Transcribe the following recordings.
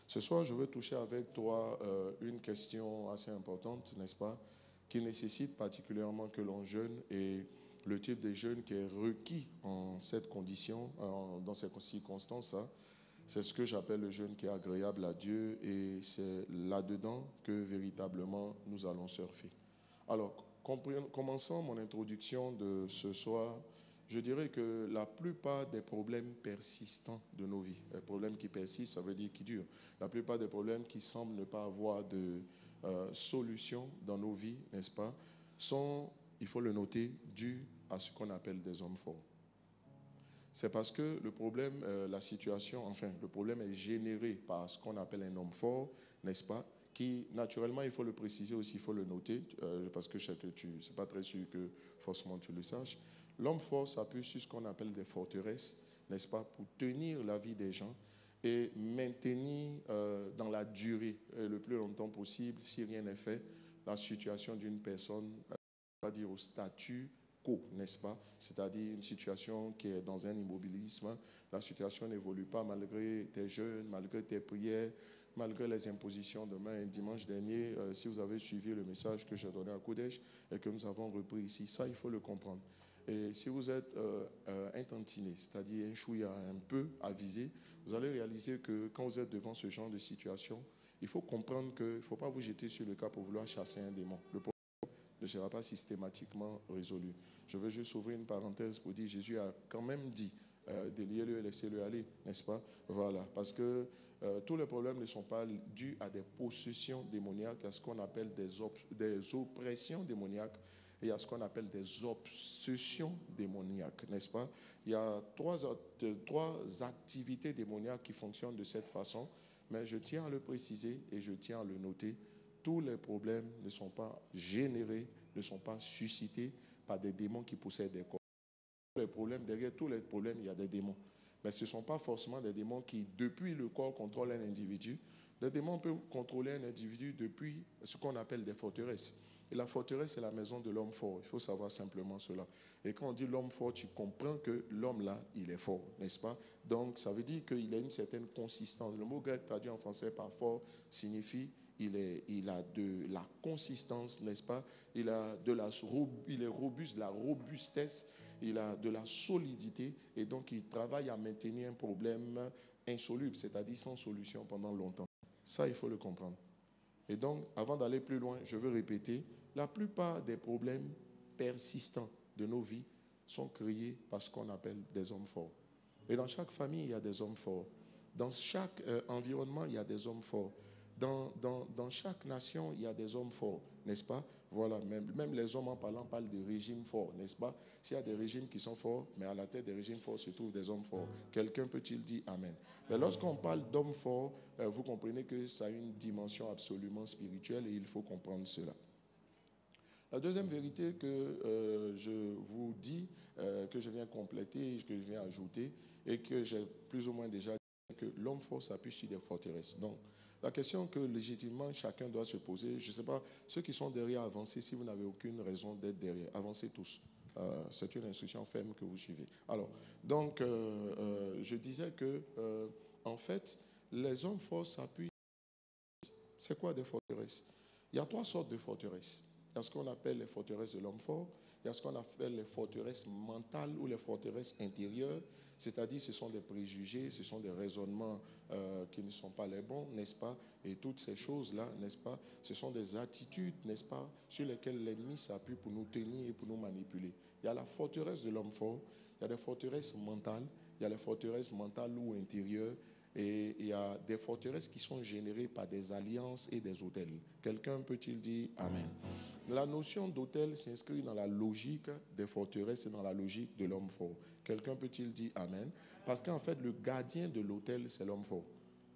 Ce soir, je veux toucher avec toi une question assez importante, n'est-ce pas, qui nécessite particulièrement que l'on jeûne et le type de jeûne qui est requis en cette condition, dans ces circonstances-là, c'est ce que j'appelle le jeûne qui est agréable à Dieu et c'est là-dedans que véritablement nous allons surfer. Alors, commençant mon introduction de ce soir, je dirais que la plupart des problèmes persistants de nos vies, les problèmes qui persistent, ça veut dire qui durent, la plupart des problèmes qui semblent ne pas avoir de solution dans nos vies, n'est-ce pas, sont, il faut le noter, dus à ce qu'on appelle des hommes forts. C'est parce que le problème, la situation, enfin, le problème est généré par ce qu'on appelle un homme fort, n'est-ce pas, qui, naturellement, il faut le préciser aussi, il faut le noter, parce que c'est pas très sûr que forcément tu le saches. L'homme fort s'appuie sur ce qu'on appelle des forteresses, n'est-ce pas, pour tenir la vie des gens et maintenir dans la durée, le plus longtemps possible, si rien n'est fait, la situation d'une personne, c'est-à-dire au statut quo, n'est-ce pas? C'est-à-dire une situation qui est dans un immobilisme, la situation n'évolue pas malgré tes jeûnes, malgré tes prières, malgré les impositions. Demain, dimanche dernier, si vous avez suivi le message que j'ai donné à Kodesh et que nous avons repris ici, ça, il faut le comprendre. Et si vous êtes intantiné, c'est-à-dire un chouïa un peu avisé, vous allez réaliser que quand vous êtes devant ce genre de situation, il faut comprendre qu'il ne faut pas vous jeter sur le cas pour vouloir chasser un démon. Le problème ne sera pas systématiquement résolu. Je veux juste ouvrir une parenthèse pour dire Jésus a quand même dit déliez-le et laissez-le aller, n'est-ce pas? Voilà, parce que tous les problèmes ne sont pas dus à des possessions démoniaques, à ce qu'on appelle des oppressions démoniaques et à ce qu'on appelle des obsessions démoniaques, n'est-ce pas? Il y a trois activités démoniaques qui fonctionnent de cette façon, mais je tiens à le préciser et je tiens à le noter. Tous les problèmes ne sont pas générés, ne sont pas suscités par des démons qui possèdent des corps. Derrière tous les problèmes, il y a des démons. Mais ce ne sont pas forcément des démons qui, depuis le corps, contrôlent un individu. Les démons peuvent contrôler un individu depuis ce qu'on appelle des forteresses. Et la forteresse, c'est la maison de l'homme fort. Il faut savoir simplement cela. Et quand on dit l'homme fort, tu comprends que l'homme là, il est fort, n'est-ce pas? Donc, ça veut dire qu'il a une certaine consistance. Le mot grec traduit en français par fort signifie il a de la consistance, n'est-ce pas? Il est robuste, la robustesse, il a de la solidité et donc il travaille à maintenir un problème insoluble, c'est-à-dire sans solution pendant longtemps. Ça, il faut le comprendre. Et donc, avant d'aller plus loin, je veux répéter, la plupart des problèmes persistants de nos vies sont créés par ce qu'on appelle des hommes forts. Et dans chaque famille, il y a des hommes forts. Dans chaque environnement, il y a des hommes forts. Dans chaque nation, il y a des hommes forts, n'est-ce pas? Voilà, même les hommes en parlant parlent de régimes forts, n'est-ce pas? S'il y a des régimes qui sont forts, mais à la tête des régimes forts se trouvent des hommes forts. Quelqu'un peut-il dire Amen? Mais lorsqu'on parle d'hommes forts, vous comprenez que ça a une dimension absolument spirituelle et il faut comprendre cela. La deuxième vérité que je vous dis, que je viens compléter, que je viens ajouter, et que j'ai plus ou moins déjà dit, c'est que l'homme fort s'appuie sur des forteresses. Donc, la question que légitimement chacun doit se poser, je ne sais pas, ceux qui sont derrière, avancez si vous n'avez aucune raison d'être derrière. Avancez tous. C'est une instruction ferme que vous suivez. Alors, donc, je disais que, en fait, les hommes forts s'appuient. C'est quoi des forteresses? Il y a trois sortes de forteresses. Il y a ce qu'on appelle les forteresses de l'homme fort, il y a ce qu'on appelle les forteresses mentales ou les forteresses intérieures, c'est-à-dire ce sont des préjugés, ce sont des raisonnements qui ne sont pas les bons, n'est-ce pas? Et toutes ces choses-là, n'est-ce pas? Ce sont des attitudes, n'est-ce pas? Sur lesquelles l'ennemi s'appuie pour nous tenir et pour nous manipuler. Il y a la forteresse de l'homme fort, il y a des forteresses mentales, il y a les forteresses mentales ou intérieures, et il y a des forteresses qui sont générées par des alliances et des autels. Quelqu'un peut-il dire Amen? La notion d'autel s'inscrit dans la logique des forteresses et dans la logique de l'homme fort. Quelqu'un peut-il dire Amen? Parce qu'en fait, le gardien de l'autel, c'est l'homme fort.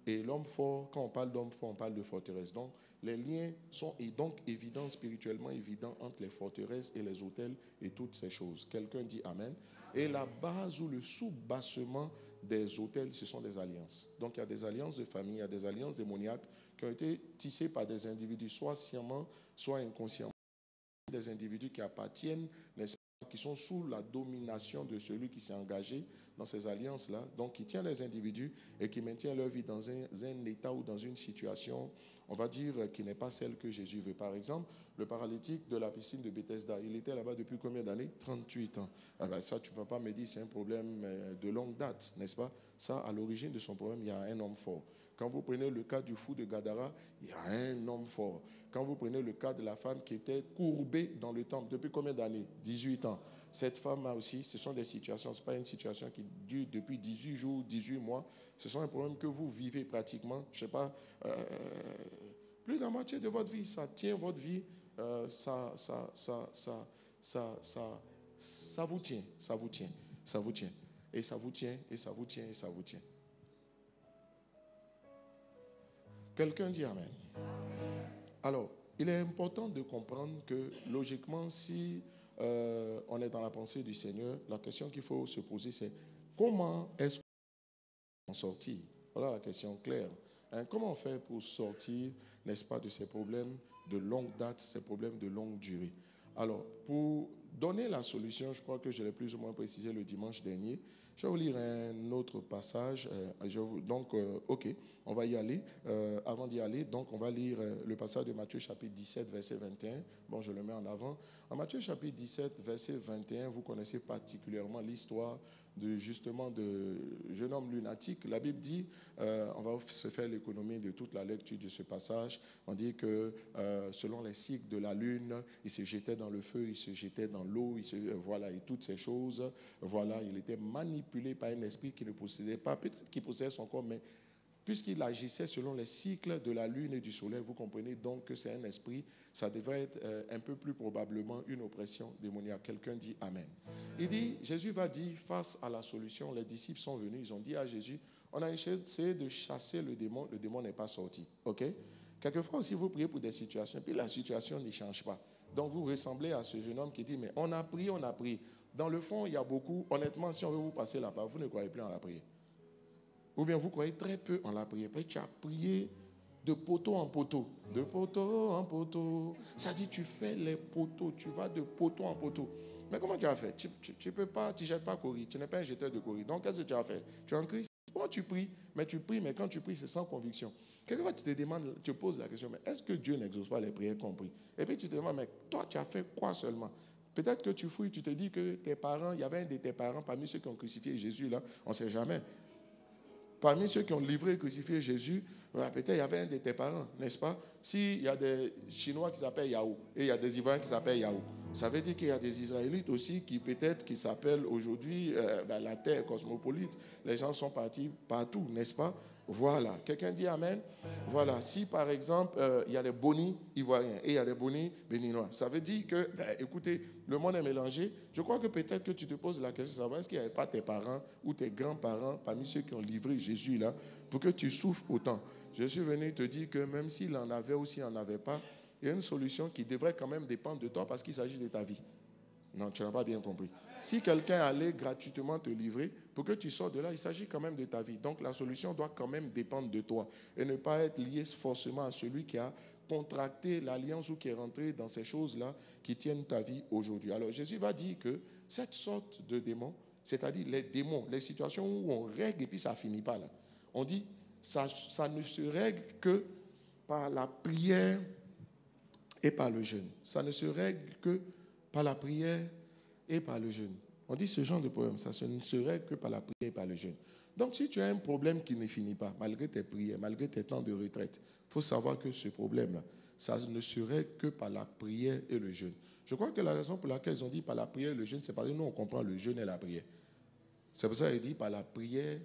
Et l'homme fort, quand on parle d'homme fort, on parle de forteresse. Donc, les liens sont donc évidents, spirituellement évidents, entre les forteresses et les autels et toutes ces choses. Quelqu'un dit Amen? Et la base ou le sous-bassement des autels, ce sont des alliances. Donc, il y a des alliances de famille, il y a des alliances démoniaques qui ont été tissées par des individus, soit sciemment, soit inconsciemment. Des individus qui appartiennent, n'est-ce qui sont sous la domination de celui qui s'est engagé dans ces alliances-là, donc qui tient les individus et qui maintient leur vie dans un état ou dans une situation, on va dire, qui n'est pas celle que Jésus veut. Par exemple, le paralytique de la piscine de Bethesda, il était là-bas depuis combien d'années? 38 ans. Ah ben ça, tu ne vas pas me dire c'est un problème de longue date, n'est-ce pas? Ça, à l'origine de son problème, il y a un homme fort. Quand vous prenez le cas du fou de Gadara, il y a un homme fort. Quand vous prenez le cas de la femme qui était courbée dans le temple, depuis combien d'années? 18 ans. Cette femme-là aussi, ce sont des situations, ce n'est pas une situation qui dure depuis 18 jours, 18 mois. Ce sont un problème que vous vivez pratiquement, je ne sais pas, plus de la moitié de votre vie. Ça tient votre vie, ça vous tient, ça vous tient, ça vous tient. Et ça vous tient, et ça vous tient, et ça vous tient. Quelqu'un dit Amen. Alors, il est important de comprendre que, logiquement, si on est dans la pensée du Seigneur, la question qu'il faut se poser, c'est comment est-ce qu'on en sortir? Voilà la question claire. Hein, comment on fait pour sortir, n'est-ce pas, de ces problèmes de longue date, ces problèmes de longue durée? Alors, pour donner la solution, je crois que je l'ai plus ou moins précisé le dimanche dernier. Je vais vous lire un autre passage. OK, on va y aller. Avant d'y aller, donc on va lire le passage de Matthieu chapitre 17, verset 21. Bon, je le mets en avant. En Matthieu chapitre 17, verset 21, vous connaissez particulièrement l'histoire de jeune homme lunatique. La Bible dit, on va se faire l'économie de toute la lecture de ce passage. On dit que selon les cycles de la lune, il se jetait dans le feu, il se jetait dans l'eau, voilà, et toutes ces choses. Voilà, il était manipulé par un esprit qui ne possédait pas, peut-être qu'il possédait son corps, mais puisqu'il agissait selon les cycles de la lune et du soleil, vous comprenez donc que c'est un esprit, ça devrait être un peu plus probablement une oppression démoniaque. Quelqu'un dit Amen. Il dit, Jésus va dire, face à la solution, les disciples sont venus, ils ont dit à Jésus, on a essayé de chasser le démon n'est pas sorti. Ok? Quelquefois aussi, vous priez pour des situations, puis la situation ne change pas. Donc vous ressemblez à ce jeune homme qui dit, mais on a prié, on a prié. Dans le fond, il y a beaucoup, honnêtement, si on veut vous passer la parole, vous ne croyez plus en la prière. Ou bien vous croyez très peu en la prière. Tu as prié de poteau en poteau. De poteau en poteau. Ça dit, tu fais les poteaux. Tu vas de poteau en poteau. Mais comment tu as fait? Tu peux pas, tu ne jettes pas courrier. Tu n'es pas un jeteur de courrier. Donc, qu'est-ce que tu as fait? Tu es en Christ. Bon, tu pries, mais quand tu pries, c'est sans conviction. Quelquefois, tu te demandes, tu poses la question, mais est-ce que Dieu n'exauce pas les prières qu'on prie? Et puis tu te demandes, mais toi, tu as fait quoi seulement? Peut-être que tu fouilles, tu te dis que tes parents, il y avait un de tes parents parmi ceux qui ont crucifié Jésus, là, on ne sait jamais. Parmi ceux qui ont livré et crucifié Jésus, peut-être il y avait un de tes parents, n'est-ce pas? S'il y a des Chinois qui s'appellent Yahoo et il y a des Ivoiriens qui s'appellent Yahoo, ça veut dire qu'il y a des Israélites aussi qui peut-être qui s'appellent aujourd'hui la terre cosmopolite. Les gens sont partis partout, n'est-ce pas? Voilà. Quelqu'un dit Amen? Voilà. Si par exemple, il y a des bonis ivoiriens et il y a des bonis béninois, ça veut dire que, écoutez, le monde est mélangé. Je crois que peut-être que tu te poses la question de savoir est-ce qu'il n'y avait pas tes parents ou tes grands-parents parmi ceux qui ont livré Jésus là pour que tu souffres autant. Je suis venu te dire que même s'il en avait ou s'il n'en avait pas, il y a une solution qui devrait quand même dépendre de toi parce qu'il s'agit de ta vie. Non, tu n'as pas bien compris. Si quelqu'un allait gratuitement te livrer, pour que tu sortes de là, il s'agit quand même de ta vie. Donc la solution doit quand même dépendre de toi et ne pas être liée forcément à celui qui a contracté l'alliance ou qui est rentré dans ces choses-là qui tiennent ta vie aujourd'hui. Alors Jésus va dire que cette sorte de démons, c'est-à-dire les démons, les situations où on règle et puis ça ne finit pas là. On dit ça ne se règle que par la prière et par le jeûne. Ça ne se règle que par la prière et par le jeûne. On dit ce genre de problème, ça ne se règle que par la prière et par le jeûne. Donc si tu as un problème qui ne finit pas, malgré tes prières, malgré tes temps de retraite, il faut savoir que ce problème-là, ça ne se règle que par la prière et le jeûne. Je crois que la raison pour laquelle ils ont dit par la prière et le jeûne, c'est parce que nous on comprend le jeûne et la prière. C'est pour ça qu'il dit par la prière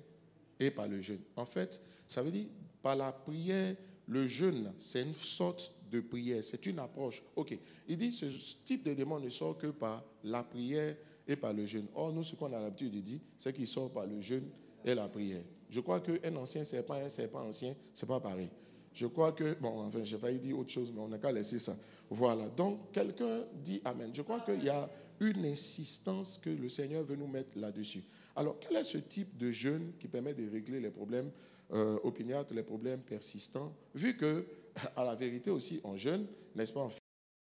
et par le jeûne. En fait, ça veut dire par la prière, le jeûne, c'est une sorte de prière, c'est une approche. Ok, il dit ce type de démon ne sort que par la prière et par le jeûne. Or, nous, ce qu'on a l'habitude de dire, c'est qu'il sort par le jeûne et la prière. Je crois qu'un ancien serpent et un serpent ancien, ce n'est pas pareil. Je crois que, bon, enfin, j'ai failli dire autre chose, mais on n'a qu'à laisser ça. Voilà, donc quelqu'un dit Amen. Je crois qu'il y a une insistance que le Seigneur veut nous mettre là-dessus. Alors, quel est ce type de jeûne qui permet de régler les problèmes opiniâtres, les problèmes persistants, vu que, à la vérité aussi, on jeûne, n'est-ce pas,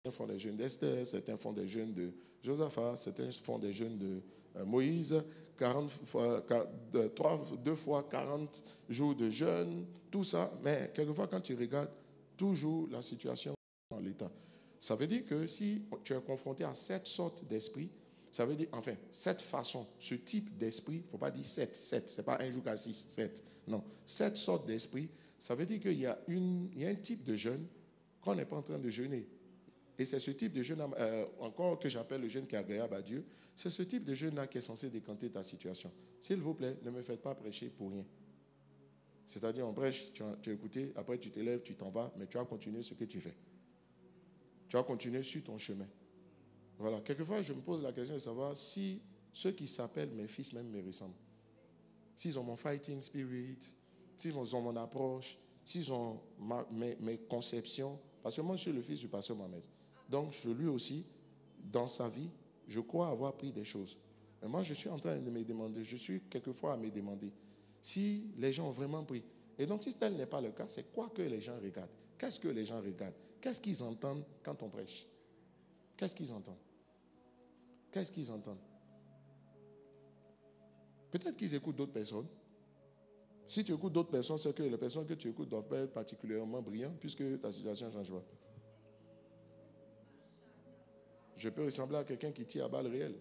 Certains font des jeûnes d'Esther, certains font des jeûnes de Josaphat, certains font des jeûnes de Moïse, 40 fois, 2 fois 40 jours de jeûne, tout ça. Mais quelquefois, quand tu regardes, toujours la situation dans l'état. Ça veut dire que si tu es confronté à cette sorte d'esprit, ça veut dire, enfin, cette façon, ce type d'esprit, il ne faut pas dire 7, ce n'est pas un jour à 6, 7. Non, cette sorte d'esprit, ça veut dire qu'il y a un type de jeûne qu'on n'est pas en train de jeûner. Et c'est ce type de jeûne, encore que j'appelle le jeûne qui est agréable à Dieu, c'est ce type de jeûne-là qui est censé décanter ta situation. S'il vous plaît, ne me faites pas prêcher pour rien. C'est-à-dire, on prêche, tu as écouté, après tu t'élèves, tu t'en vas, mais tu vas continuer ce que tu fais. Tu vas continuer sur ton chemin. Voilà. Quelquefois, je me pose la question de savoir si ceux qui s'appellent mes fils même me ressemblent. S'ils ont mon fighting spirit, s'ils ont mon approche, s'ils ont mes conceptions. Parce que moi, je suis le fils du pasteur Mohamed. Donc, lui aussi, dans sa vie, je crois avoir pris des choses. Mais moi, je suis en train de me demander, je suis quelquefois à me demander si les gens ont vraiment pris. Et donc, si tel n'est pas le cas, c'est quoi que les gens regardent? Qu'est-ce que les gens regardent? Qu'est-ce qu'ils entendent quand on prêche? Qu'est-ce qu'ils entendent? Qu'est-ce qu'ils entendent? Peut-être qu'ils écoutent d'autres personnes. Si tu écoutes d'autres personnes, c'est que les personnes que tu écoutes doivent pas être particulièrement brillantes puisque ta situation ne change pas. Je peux ressembler à quelqu'un qui tire à balles réelles,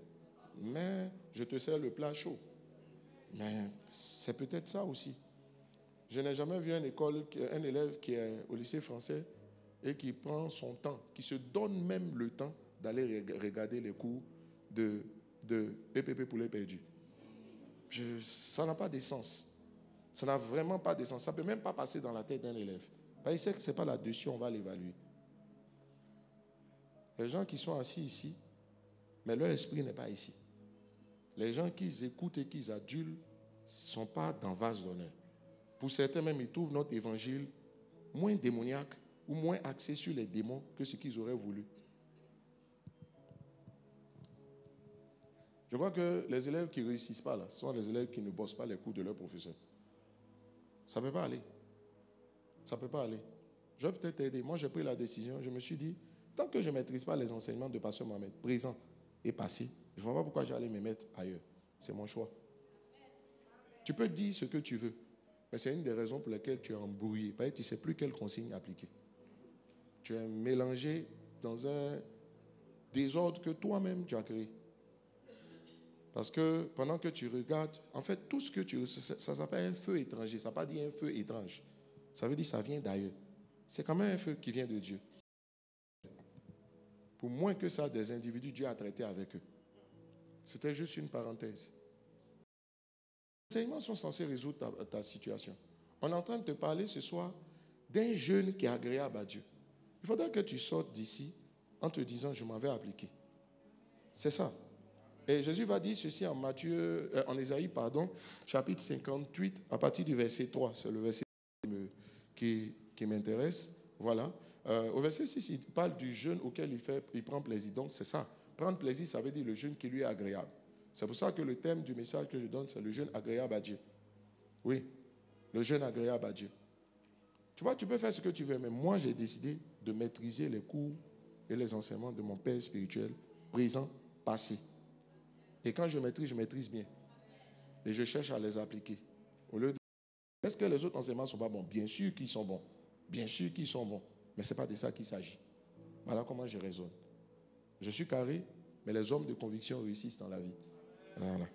mais je te sers le plat chaud. Mais c'est peut-être ça aussi. Je n'ai jamais vu un élève qui est au lycée français et qui prend son temps, qui se donne même le temps d'aller regarder les cours de EPP Poulet Perdu. Ça n'a pas de sens. Ça n'a vraiment pas de sens. Ça ne peut même pas passer dans la tête d'un élève. Parce qu'il sait que ce n'est pas là-dessus on va l'évaluer. Les gens qui sont assis ici, mais leur esprit n'est pas ici. Les gens qui écoutent et qui adulent ne sont pas dans vase d'honneur. Pour certains même, ils trouvent notre évangile moins démoniaque ou moins axé sur les démons que ce qu'ils auraient voulu. Je crois que les élèves qui ne réussissent pas là sont les élèves qui ne bossent pas les cours de leur professeur. Ça ne peut pas aller. Ça ne peut pas aller. Je vais peut-être t'aider. Moi, j'ai pris la décision. Je me suis dit, tant que je ne maîtrise pas les enseignements de Pasteur Mohamed, présent et passé, je ne vois pas pourquoi j'allais me mettre ailleurs. C'est mon choix. Tu peux dire ce que tu veux, mais c'est une des raisons pour lesquelles tu es embrouillé. Parce que tu ne sais plus quelle consigne appliquer. Tu es mélangé dans un désordre que toi-même tu as créé. Parce que pendant que tu regardes, en fait, tout ce que tu... Ça s'appelle un feu étranger. Ça ne veut pas dire un feu étrange. Ça veut dire que ça vient d'ailleurs. C'est quand même un feu qui vient de Dieu. Pour moins que ça, des individus, Dieu a traité avec eux. C'était juste une parenthèse. Les enseignements sont censés résoudre ta situation. On est en train de te parler ce soir d'un jeûne qui est agréable à Dieu. Il faudrait que tu sortes d'ici en te disant, je m'en vais appliquer. C'est ça. Et Jésus va dire ceci en Ésaïe, chapitre 58, à partir du verset 3. C'est le verset qui m'intéresse. Voilà. Au verset 6, il parle du jeûne auquel il prend plaisir. Donc, c'est ça. Prendre plaisir, ça veut dire le jeûne qui lui est agréable. C'est pour ça que le thème du message que je donne, c'est le jeûne agréable à Dieu. Oui, le jeûne agréable à Dieu. Tu vois, tu peux faire ce que tu veux, mais moi, j'ai décidé de maîtriser les cours et les enseignements de mon Père spirituel, présent, passé. Et quand je maîtrise bien. Et je cherche à les appliquer. Au lieu de... Est-ce que les autres enseignements ne sont pas bons? Bien sûr qu'ils sont bons. Bien sûr qu'ils sont bons. Mais ce n'est pas de ça qu'il s'agit. Voilà comment je raisonne. Je suis carré, mais les hommes de conviction réussissent dans la vie. Voilà.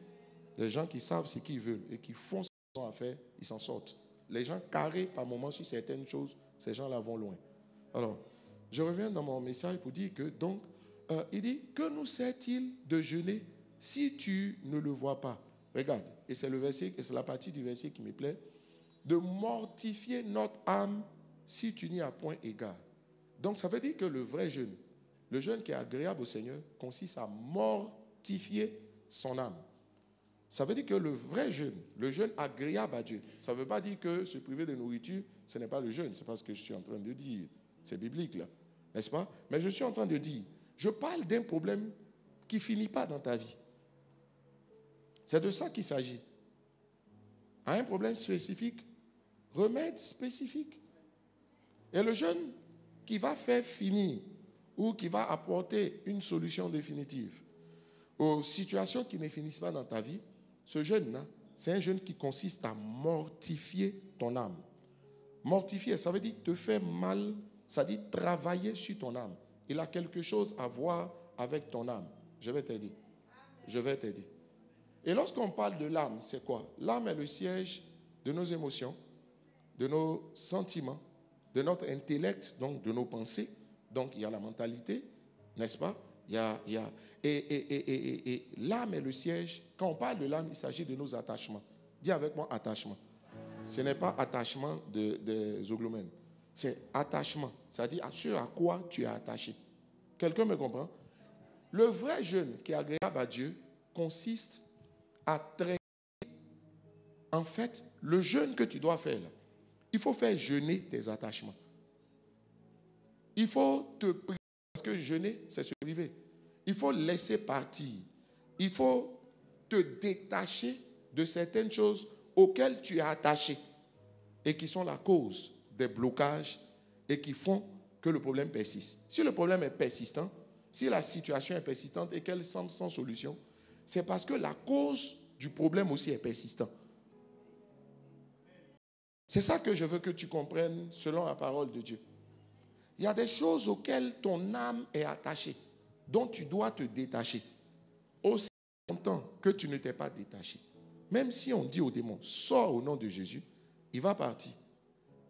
Les gens qui savent ce qu'ils veulent et qui font ce qu'ils ont à faire, ils s'en sortent. Les gens carrés par moment sur certaines choses, ces gens-là vont loin. Alors, je reviens dans mon message pour dire que, donc, il dit, que nous sert-il de jeûner si tu ne le vois pas? Regarde, et c'est la partie du verset qui me plaît. De mortifier notre âme si tu n'y as point égard. Donc ça veut dire que le vrai jeûne, le jeûne qui est agréable au Seigneur, consiste à mortifier son âme. Ça veut dire que le vrai jeûne, le jeûne agréable à Dieu, ça ne veut pas dire que se priver de nourriture, ce n'est pas le jeûne. C'est pas ce que je suis en train de dire. C'est biblique là, n'est-ce pas? Mais je suis en train de dire, je parle d'un problème qui ne finit pas dans ta vie. C'est de ça qu'il s'agit. À un problème spécifique, remède spécifique. Et le jeûne qui va faire finir ou qui va apporter une solution définitive aux situations qui ne finissent pas dans ta vie, ce jeûne-là, c'est un jeûne qui consiste à mortifier ton âme. Mortifier, ça veut dire te faire mal, ça dit travailler sur ton âme. Il a quelque chose à voir avec ton âme. Je vais t'aider. Je vais t'aider. Et lorsqu'on parle de l'âme, c'est quoi? L'âme est le siège de nos émotions, de nos sentiments, de notre intellect, donc de nos pensées. Donc il y a la mentalité, n'est-ce pas? Et l'âme est le siège. Quand on parle de l'âme, il s'agit de nos attachements. Dis avec moi attachement. Ce n'est pas attachement des oglomènes. C'est attachement. C'est-à-dire à ce à quoi tu es attaché. Quelqu'un me comprend? Le vrai jeûne qui est agréable à Dieu consiste à traiter. En fait, le jeûne que tu dois faire, là, il faut faire jeûner tes attachements. Il faut te priver, parce que jeûner, c'est se priver. Il faut laisser partir. Il faut te détacher de certaines choses auxquelles tu es attaché et qui sont la cause des blocages et qui font que le problème persiste. Si le problème est persistant, si la situation est persistante et qu'elle semble sans solution, c'est parce que la cause du problème aussi est persistante. C'est ça que je veux que tu comprennes selon la parole de Dieu. Il y a des choses auxquelles ton âme est attachée, dont tu dois te détacher. Aussi longtemps que tu ne t'es pas détaché. Même si on dit au démon, sors au nom de Jésus, il va partir.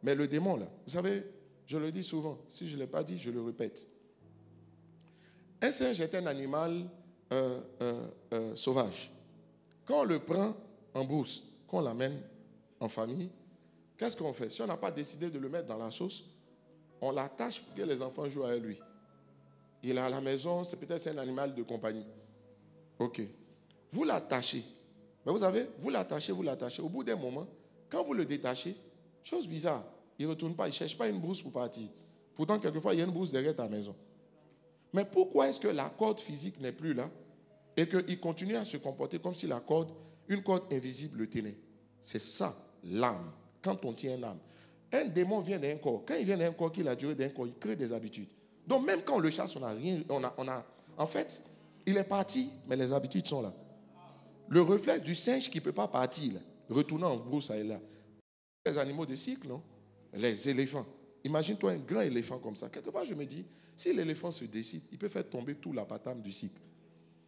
Mais le démon là, vous savez, je le dis souvent, si je ne l'ai pas dit, je le répète. Un singe est un animal sauvage. Quand on le prend en brousse, qu'on l'amène en famille, qu'est-ce qu'on fait? Si on n'a pas décidé de le mettre dans la sauce, on l'attache pour que les enfants jouent avec lui. Il est à la maison, c'est peut-être un animal de compagnie. Ok. Vous l'attachez. Mais vous savez, vous l'attachez. Au bout d'un moment, quand vous le détachez, chose bizarre, il ne retourne pas, il ne cherche pas une brousse pour partir. Pourtant, quelquefois, il y a une brousse derrière ta maison. Mais pourquoi est-ce que la corde physique n'est plus là et qu'il continue à se comporter comme si une corde invisible le tenait? C'est ça, l'âme. Quand on tient l'âme. Un démon vient d'un corps. Quand il vient d'un corps, qu'il a duré d'un corps, il crée des habitudes. Donc même quand on le chasse, on n'a rien. En fait, il est parti, mais les habitudes sont là. Le réflexe du singe qui ne peut pas partir, là, retournant en brousse, elle est là. Les animaux de cycle, non? Les éléphants. Imagine-toi un grand éléphant comme ça. Quelquefois, je me dis, si l'éléphant se décide, il peut faire tomber tout l'apathame du cycle.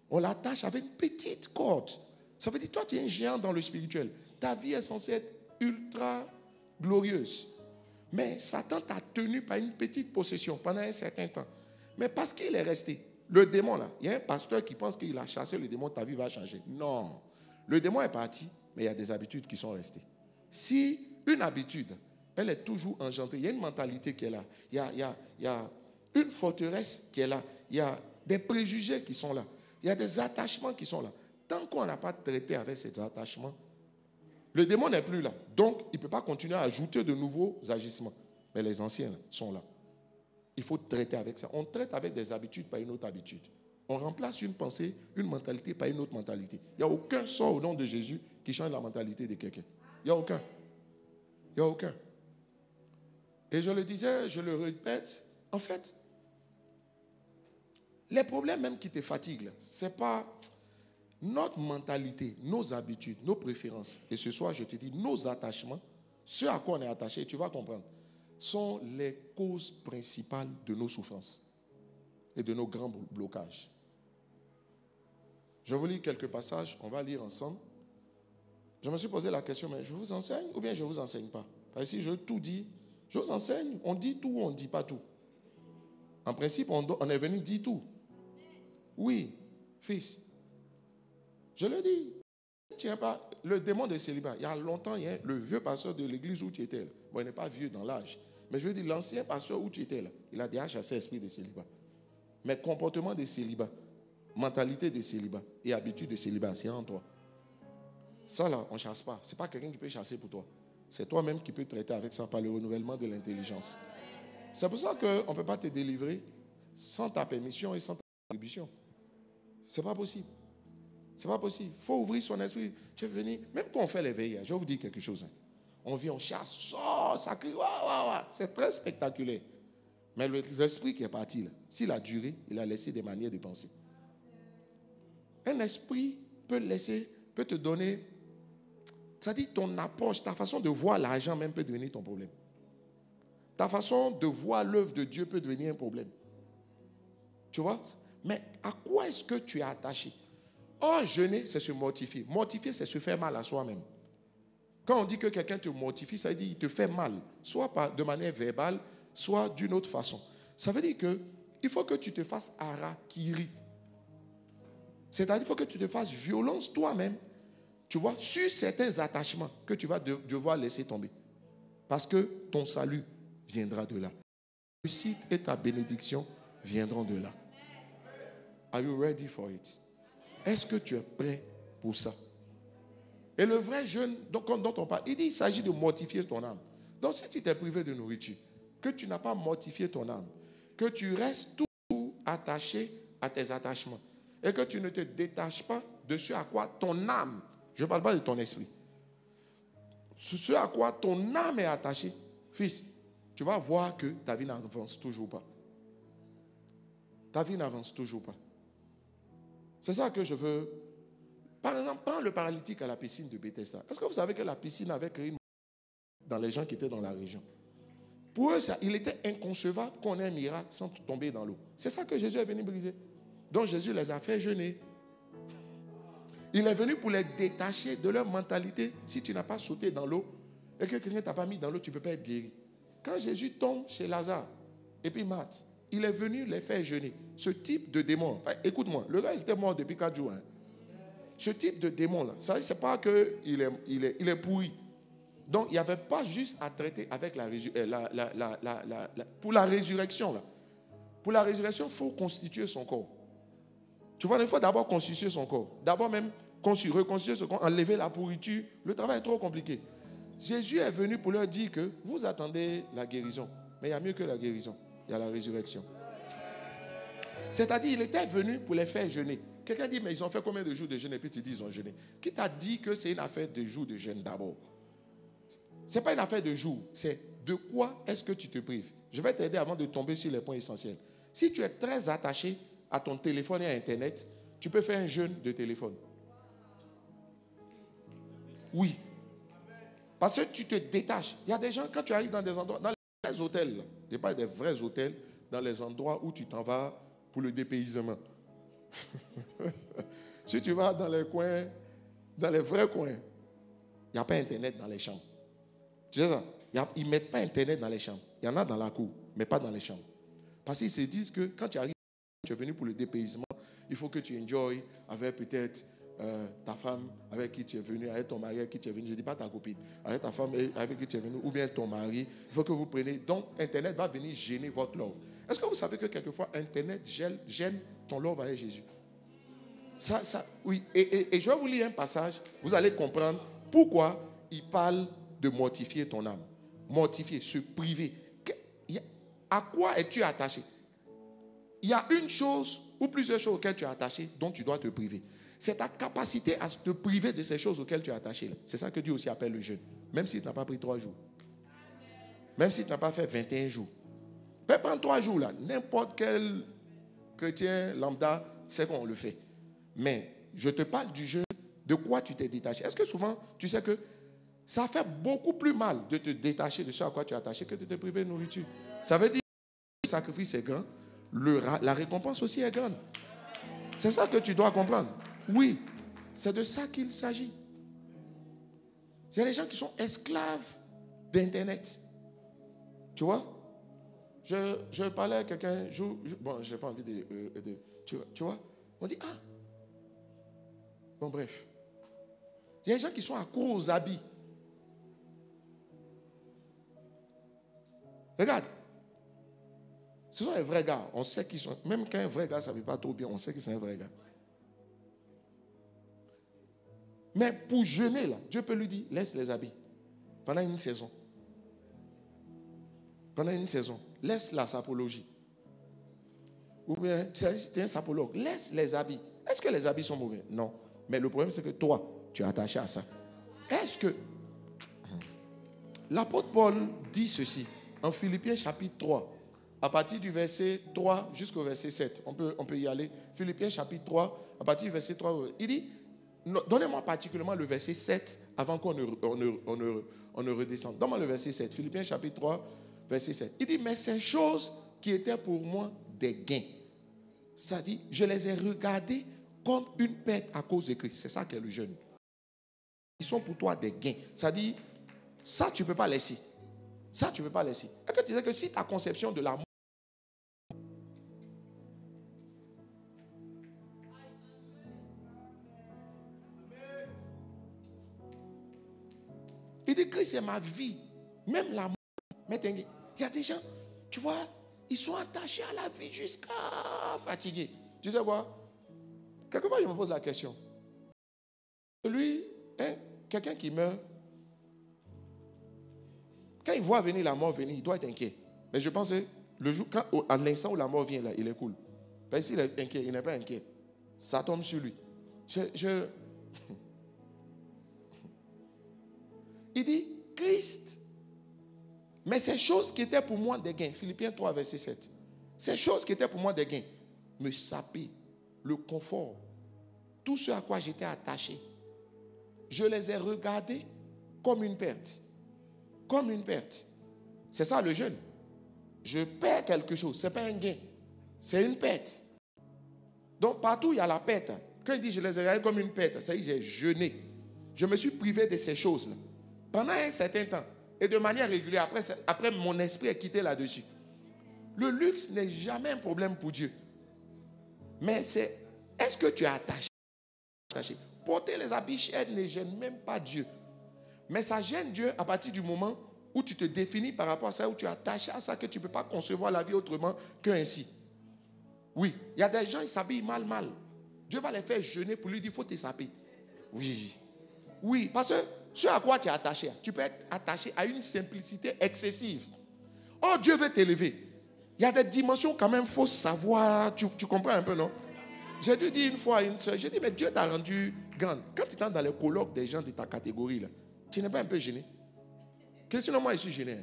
On l'attache avec une petite corde. Ça veut dire, toi, tu es un géant dans le spirituel. Ta vie est censée être ultra glorieuse. Mais Satan t'a tenu par une petite possession pendant un certain temps. Mais parce qu'il est resté, le démon là, il y a un pasteur qui pense qu'il a chassé le démon, ta vie va changer. Non. Le démon est parti, mais il y a des habitudes qui sont restées. Si une habitude, elle est toujours engendrée, il y a une mentalité qui est là, il y a une forteresse qui est là, il y a des préjugés qui sont là, il y a des attachements qui sont là. Tant qu'on n'a pas traité avec ces attachements, le démon n'est plus là. Donc, il ne peut pas continuer à ajouter de nouveaux agissements. Mais les anciens sont là. Il faut traiter avec ça. On traite avec des habitudes par une autre habitude. On remplace une pensée, une mentalité par une autre mentalité. Il n'y a aucun sort au nom de Jésus qui change la mentalité de quelqu'un. Il n'y a aucun. Il n'y a aucun. Et je le disais, je le répète, en fait, les problèmes même qui te fatiguent, ce n'est pas notre mentalité, nos habitudes, nos préférences. Et ce soir, je te dis, nos attachements, ce à quoi on est attaché, tu vas comprendre, sont les causes principales de nos souffrances et de nos grands blocages. Je vais vous lire quelques passages, on va lire ensemble. Je me suis posé la question, mais je vous enseigne ou bien je ne vous enseigne pas? Parce que si je tout dis, je vous enseigne, on dit tout ou on ne dit pas tout. En principe, on est venu dire tout. Oui, fils. Je le dis. Tiens pas, le démon de célibat, il y a longtemps, il y a le vieux pasteur de l'église où tu étais là. Bon, il n'est pas vieux dans l'âge. Mais je veux dire, l'ancien pasteur où tu étais là, il a déjà chassé l'esprit de célibat. Mais comportement de célibat, mentalité de célibat et habitude de célibat, c'est en toi. Ça là, on ne chasse pas. Ce n'est pas quelqu'un qui peut chasser pour toi. C'est toi-même qui peux traiter avec ça par le renouvellement de l'intelligence. C'est pour ça qu'on ne peut pas te délivrer sans ta permission et sans ta contribution. Ce n'est pas possible. Ce n'est pas possible. Il faut ouvrir son esprit. Tu es venu, même quand on fait l'éveil, je vais vous dire quelque chose. On vient, on chasse, ça crie, c'est très spectaculaire. Mais l'esprit qui est parti, là, s'il a duré, il a laissé des manières de penser. Un esprit peut te donner, c'est-à-dire ton approche, ta façon de voir l'argent même peut devenir ton problème. Ta façon de voir l'œuvre de Dieu peut devenir un problème. Tu vois? Mais à quoi est-ce que tu es attaché? Or, jeûner, c'est se mortifier. Mortifier, c'est se faire mal à soi-même. Quand on dit que quelqu'un te mortifie, ça veut dire qu'il te fait mal, soit de manière verbale, soit d'une autre façon. Ça veut dire qu'il faut que tu te fasses harakiri. C'est-à-dire qu'il faut que tu te fasses violence toi-même, tu vois, sur certains attachements que tu vas devoir laisser tomber. Parce que ton salut viendra de là. Ta réussite et ta bénédiction viendront de là. Are you ready for it? Est-ce que tu es prêt pour ça? Et le vrai jeûne dont on parle, il dit qu'il s'agit de mortifier ton âme. Donc si tu t'es privé de nourriture, que tu n'as pas mortifié ton âme, que tu restes toujours attaché à tes attachements et que tu ne te détaches pas de ce à quoi ton âme, je ne parle pas de ton esprit, ce à quoi ton âme est attachée, fils, tu vas voir que ta vie n'avance toujours pas. Ta vie n'avance toujours pas. C'est ça que je veux. Par exemple, prends le paralytique à la piscine de Bethesda. Est-ce que vous savez que la piscine avait créé une dans les gens qui étaient dans la région? Pour eux, il était inconcevable qu'on ait un miracle sans tomber dans l'eau. C'est ça que Jésus est venu briser. Donc Jésus les a fait jeûner. Il est venu pour les détacher de leur mentalité. Si tu n'as pas sauté dans l'eau et que quelqu'un ne t'a pas mis dans l'eau, tu ne peux pas être guéri. Quand Jésus tombe chez Lazare et puis Marthe, il est venu les faire jeûner. Ce type de démon, écoute-moi, le gars il était mort depuis 4 jours. Hein. Ce type de démon-là, ça ne c'est pas qu'il est pourri. Donc, il n'y avait pas juste à traiter avec pour la résurrection. Là. Pour la résurrection, il faut constituer son corps. Tu vois, il faut d'abord constituer son corps. D'abord même reconstituer son corps, enlever la pourriture. Le travail est trop compliqué. Jésus est venu pour leur dire que vous attendez la guérison. Mais il y a mieux que la guérison. Il y a la résurrection. C'est-à-dire, il était venu pour les faire jeûner. Quelqu'un dit, mais ils ont fait combien de jours de jeûne? Et puis tu dis, ils ont jeûné. Qui t'a dit que c'est une affaire de jours de jeûne d'abord? Ce n'est pas une affaire de jours. C'est de quoi est-ce que tu te prives? Je vais t'aider avant de tomber sur les points essentiels. Si tu es très attaché à ton téléphone et à Internet, tu peux faire un jeûne de téléphone. Oui. Parce que tu te détaches. Il y a des gens, quand tu arrives dans des endroits, dans les vrais hôtels, je ne parle pas des vrais hôtels, dans les endroits où tu t'en vas pour le dépaysement. Si tu vas dans les coins, dans les vrais coins, il n'y a pas Internet dans les chambres. Tu sais ça? Ils ne mettent pas Internet dans les chambres. Il y en a dans la cour, mais pas dans les chambres. Parce qu'ils se disent que quand tu arrives, tu es venu pour le dépaysement, il faut que tu enjoy avec peut-être ta femme avec qui tu es venu, avec ton mari avec qui tu es venu. Je ne dis pas ta copine, avec ta femme avec qui tu es venu, ou bien ton mari. Il faut que vous preniez. Donc, Internet va venir gêner votre love. Est-ce que vous savez que quelquefois, Internet gêne ton love avec Jésus? Oui. Et je vais vous lire un passage. Vous allez comprendre pourquoi il parle de mortifier ton âme. Mortifier, se priver. À quoi es-tu attaché? Il y a une chose ou plusieurs choses auxquelles tu es attaché dont tu dois te priver. C'est ta capacité à te priver de ces choses auxquelles tu es attaché. C'est ça que Dieu aussi appelle le jeûne. Même si tu n'as pas pris 3 jours. Même si tu n'as pas fait 21 jours. Mais prends 3 jours là. N'importe quel chrétien lambda sait qu'on le fait. Mais je te parle du jeûne. De quoi tu t'es détaché? Est-ce que souvent tu sais que ça fait beaucoup plus mal de te détacher de ce à quoi tu es attaché que de te priver de nourriture? Ça veut dire que le sacrifice est grand. La récompense aussi est grande. C'est ça que tu dois comprendre. Oui, c'est de ça qu'il s'agit. Il y a des gens qui sont esclaves d'Internet. Tu vois? Je parlais à quelqu'un, bon, je n'ai pas envie de tu vois? On dit, ah. Bon, bref. Il y a des gens qui sont accros aux habits. Regarde. Ce sont les vrais gars. On sait qu'ils sont. Même quand un vrai gars ne s'habille pas trop bien, on sait que c'est un vrai gars. Mais pour jeûner, là, Dieu peut lui dire, laisse les habits. Pendant une saison. Pendant une saison. Laisse la sapologie. Ou bien, si tu es un sapologue, laisse les habits. Est-ce que les habits sont mauvais? Non. Mais le problème, c'est que toi, tu es attaché à ça. Est-ce que l'apôtre Paul dit ceci en Philippiens chapitre 3, à partir du verset 3 jusqu'au verset 7. On peut y aller. Philippiens chapitre 3, à partir du verset 3. Il dit, donnez-moi particulièrement le verset 7 avant qu'on ne redescende. Donne-moi le verset 7. Philippiens chapitre 3, verset 7. Il dit, mais ces choses qui étaient pour moi des gains. Ça dit, je les ai regardées comme une perte à cause de Christ. C'est ça qu'est le jeûne. Ils sont pour toi des gains. Ça dit, ça tu ne peux pas laisser. Ça tu ne peux pas laisser. Et que tu disais que si ta conception de l'amour, il dit Christ c'est ma vie. Même l'amour. Il y a des gens, tu vois, ils sont attachés à la vie jusqu'à fatiguer. Tu sais quoi? Quelquefois, je me pose la question. Lui, quelqu'un qui meurt, quand il voit venir la mort venir, il doit être inquiet. Mais je pense que le jour, à l'instant où la mort vient, là, il est cool. Mais s'il est inquiet, il n'est pas inquiet. Ça tombe sur lui. Il dit, Christ, mais ces choses qui étaient pour moi des gains, Philippiens 3, verset 7, ces choses qui étaient pour moi des gains, me sapaient, le confort, tout ce à quoi j'étais attaché, je les ai regardés comme une perte. Comme une perte. C'est ça le jeûne. Je perds quelque chose, ce n'est pas un gain, c'est une perte. Donc partout il y a la perte. Quand il dit je les ai regardés comme une perte, ça dit j'ai jeûné. Je me suis privé de ces choses-là pendant un certain temps. Et de manière régulière, après mon esprit est quitté là-dessus. Le luxe n'est jamais un problème pour Dieu. Mais est-ce que tu es attaché? Porter les habits chers ne gêne même pas Dieu. Mais ça gêne Dieu à partir du moment où tu te définis par rapport à ça, où tu es attaché à ça, que tu ne peux pas concevoir la vie autrement qu'ainsi. Oui, il y a des gens, ils s'habillent mal. Dieu va les faire jeûner pour lui dire, il faut te s'habiller. Oui, parce que ce à quoi tu es attaché, tu peux être attaché à une simplicité excessive. Oh, Dieu veut t'élever. Il y a des dimensions quand même, il faut savoir, tu comprends un peu, non? J'ai dû dire une fois à une soeur, j'ai dit, mais Dieu t'a rendu grande. Quand tu es dans les colloques des gens de ta catégorie, là, tu n'es pas un peu gêné? Sinon, moi, je suis gêné.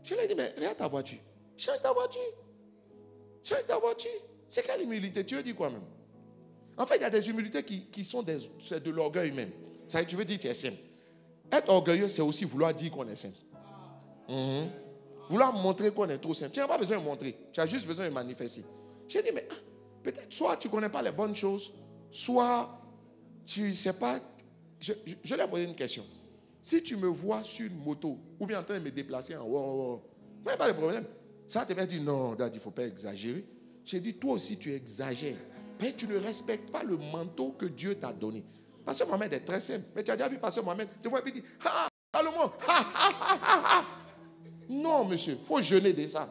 Je lui ai dit, mais regarde ta voiture. Change ta voiture. Change ta voiture. C'est quelle humilité? Tu veux dire quoi même? En fait, il y a des humilités qui sont c'est de l'orgueil même. Ça, tu veux dire que tu es simple. Être orgueilleux, c'est aussi vouloir dire qu'on est simple. Vouloir montrer qu'on est trop simple. Tu n'as pas besoin de montrer. Tu as juste besoin de manifester. J'ai dit, mais peut-être soit tu ne connais pas les bonnes choses, soit tu ne sais pas. Je lui ai posé une question. Si tu me vois sur une moto ou bien en train de me déplacer en haut, il n'y a pas de problème. Ça te fait dire non, Dad, il ne faut pas exagérer. J'ai dit, toi aussi tu exagères. Mais tu ne respectes pas le manteau que Dieu t'a donné. Pasteur Mohamed est très simple. Mais tu as déjà vu Pasteur Mohamed, tu vois, il dit, parle-moi. Non, monsieur, il faut jeûner de ça.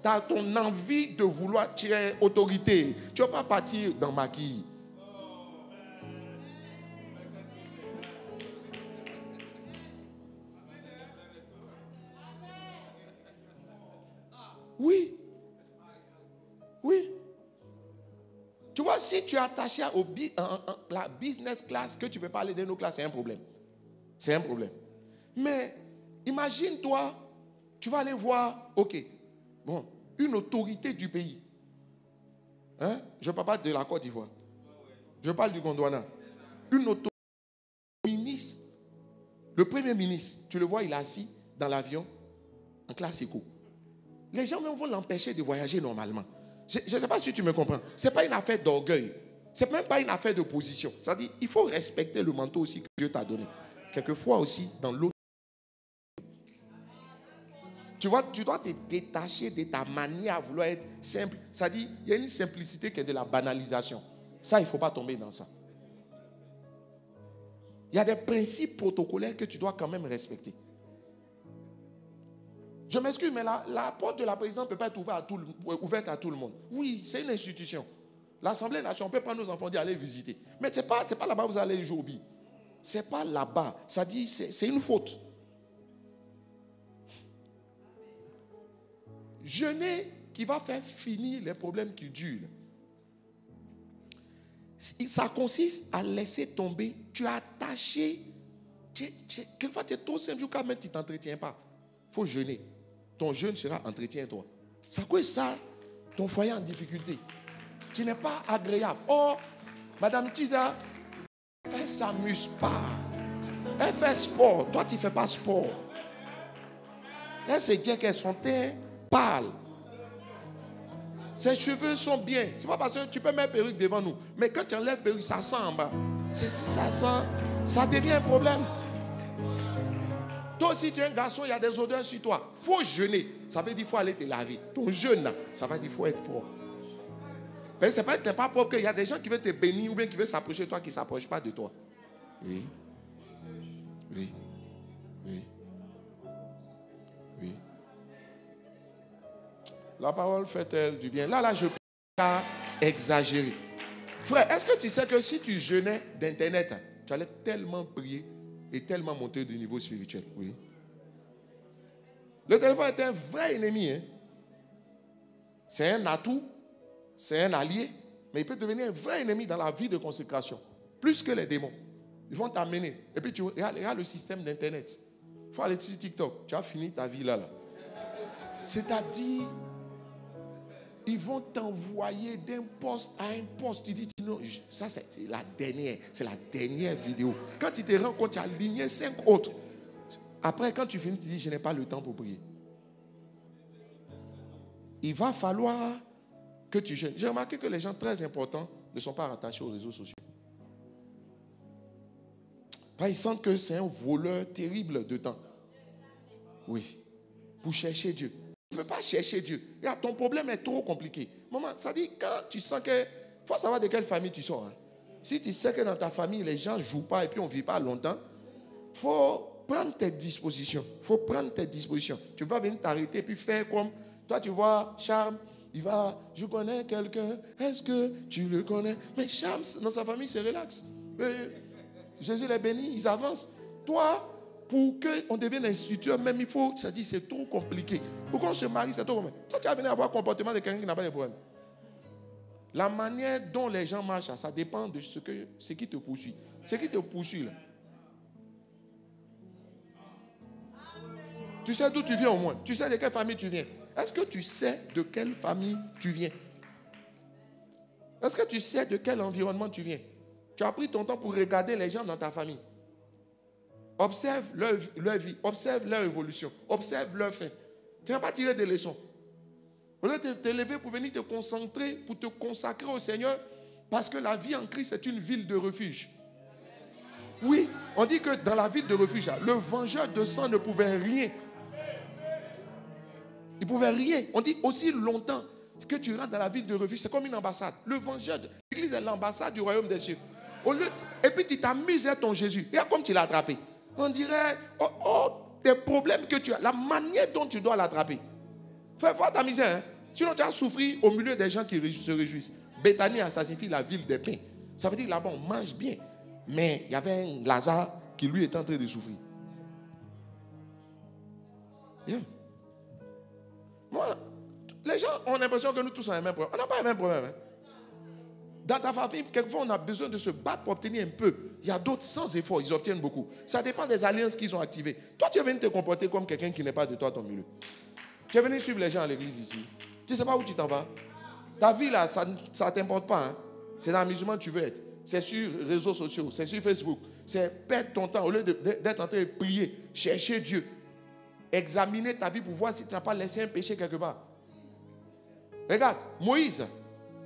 Tu as ton envie de vouloir tirer autorité. Tu ne vas pas partir dans maquille. Oui. Tu vois, si tu es attaché à la business class, que tu ne peux pas aller dans nos classes, c'est un problème. C'est un problème. Mais imagine-toi, tu vas aller voir, une autorité du pays. Je ne parle pas de la Côte d'Ivoire. Je parle du Gondwana. Une autorité, ministre, le premier ministre, tu le vois, il est assis dans l'avion en classe éco. Les gens même vont l'empêcher de voyager normalement. Je ne sais pas si tu me comprends. Ce n'est pas une affaire d'orgueil. Ce n'est même pas une affaire de position. C'est-à-dire il faut respecter le manteau aussi que Dieu t'a donné. Quelquefois aussi, dans l'autre. Tu vois, tu dois te détacher de ta manière à vouloir être simple. C'est-à-dire il y a une simplicité qui est de la banalisation. Ça, il ne faut pas tomber dans ça. Il y a des principes protocolaires que tu dois quand même respecter. Je m'excuse, mais la porte de la présidence ne peut pas être ouverte à tout le monde. Oui, c'est une institution. L'Assemblée nationale, on peut prendre nos enfants et aller visiter. Mais ce n'est pas là-bas que vous allez jouer au billes. Ce n'est pas là-bas. Ça dit, c'est une faute. Jeûner qui va faire finir les problèmes qui durent. Ça consiste à laisser tomber. Tu es attaché. Quelquefois, tu es trop simple jusqu'à même tu ne t'entretiens pas. Il faut jeûner. Ton jeûne sera entretien toi. Ça cause ça, ton foyer en difficulté. Tu n'es pas agréable. Oh, Madame Tiza, elle ne s'amuse pas. Elle fait sport. Toi, tu ne fais pas sport. Elle se dit que son teint pâle. Ses cheveux sont bien. Ce n'est pas parce que tu peux mettre perruque devant nous. Mais quand tu enlèves perruque, ça sent en bas. Si ça sent, ça devient un problème. Toi aussi, tu es un garçon, il y a des odeurs sur toi. Il faut jeûner. Ça veut dire qu'il faut aller te laver. Ton jeûne, là, ça veut dire qu'il faut être propre. Mais ce n'est pas que tu n'es pas propre, qu'il y a des gens qui veulent te bénir ou bien qui veulent s'approcher de toi, qui ne s'approchent pas de toi. Oui. Oui. Oui. Oui. La parole fait-elle du bien? Là, je ne peux pas exagérer. Frère, est-ce que tu sais que si tu jeûnais d'Internet, tu allais tellement prier et tellement monter de niveau spirituel? Oui. Le téléphone est un vrai ennemi. Hein? C'est un atout, c'est un allié, mais il peut devenir un vrai ennemi dans la vie de consécration. Plus que les démons. Ils vont t'amener. Et puis tu regardes le système d'Internet. Il faut aller sur TikTok. Tu as fini ta vie là. C'est-à-dire, ils vont t'envoyer d'un poste à un poste. Tu dis, non, ça c'est la dernière vidéo. Quand tu te rends compte, tu as aligné 5 autres. Après, quand tu finis, tu dis, je n'ai pas le temps pour prier. Il va falloir que tu jeûnes. J'ai remarqué que les gens très importants ne sont pas rattachés aux réseaux sociaux. Ils sentent que c'est un voleur terrible de temps. Oui. Pour chercher Dieu. Tu ne peux pas chercher Dieu. Regarde, ton problème est trop compliqué. Maman, ça dit, quand tu sens que... Il faut savoir de quelle famille tu sors. Hein. Si tu sais que dans ta famille, les gens ne jouent pas et puis on ne vit pas longtemps, il faut prendre tes dispositions. Il faut prendre tes dispositions. Tu vas venir t'arrêter et puis faire comme... Toi, tu vois, Charles, il va... Je connais quelqu'un. Est-ce que tu le connais? Mais Charles, dans sa famille, c'est relax. Jésus les bénit, ils avancent. Toi, pour qu'on devienne instituteur, même il faut, ça dit, c'est trop compliqué. Pour qu'on se marie, c'est trop compliqué. Toi, tu vas venir avoir le comportement de quelqu'un qui n'a pas de problème. La manière dont les gens marchent, ça dépend de ce qui te poursuit. Ce qui te poursuit, là. Tu sais d'où tu viens au moins. Tu sais de quelle famille tu viens. Est-ce que tu sais de quelle famille tu viens? Est-ce que tu sais de quel environnement tu viens? Tu as pris ton temps pour regarder les gens dans ta famille. Observe leur vie, observe leur évolution, observe leur fin. Tu n'as pas tiré des leçons. Au lieu de te lever pour venir te concentrer, pour te consacrer au Seigneur, parce que la vie en Christ est une ville de refuge. Oui, on dit que dans la ville de refuge, le vengeur de sang ne pouvait rien. Il ne pouvait rien. On dit aussi longtemps que tu rentres dans la ville de refuge, c'est comme une ambassade. Le vengeur, l'église est l'ambassade du royaume des cieux. Et puis tu t'amuses à ton Jésus. Regarde comme tu l'as attrapé. On dirait, tes problèmes que tu as, la manière dont tu dois l'attraper. Fais voir ta misère. Hein? Sinon tu as souffert au milieu des gens qui se réjouissent. Béthanie, ça signifie la ville des pains. Ça veut dire là-bas on mange bien. Mais il y avait un Lazare qui lui était en train de souffrir. Yeah. Voilà. Les gens ont l'impression que nous tous avons le même problème. On n'a pas le même problème. Hein? Dans ta famille, quelquefois, on a besoin de se battre pour obtenir un peu. Il y a d'autres sans effort, ils obtiennent beaucoup. Ça dépend des alliances qu'ils ont activées. Toi, tu es venu te comporter comme quelqu'un qui n'est pas de toi, ton milieu. Tu es venu suivre les gens à l'église ici. Tu ne sais pas où tu t'en vas. Ta vie, là, ça ne t'importe pas. Hein? C'est dans l'amusement que tu veux être. C'est sur les réseaux sociaux, c'est sur Facebook. C'est perdre ton temps au lieu d'être en train de prier, chercher Dieu. Examiner ta vie pour voir si tu n'as pas laissé un péché quelque part. Regarde, Moïse,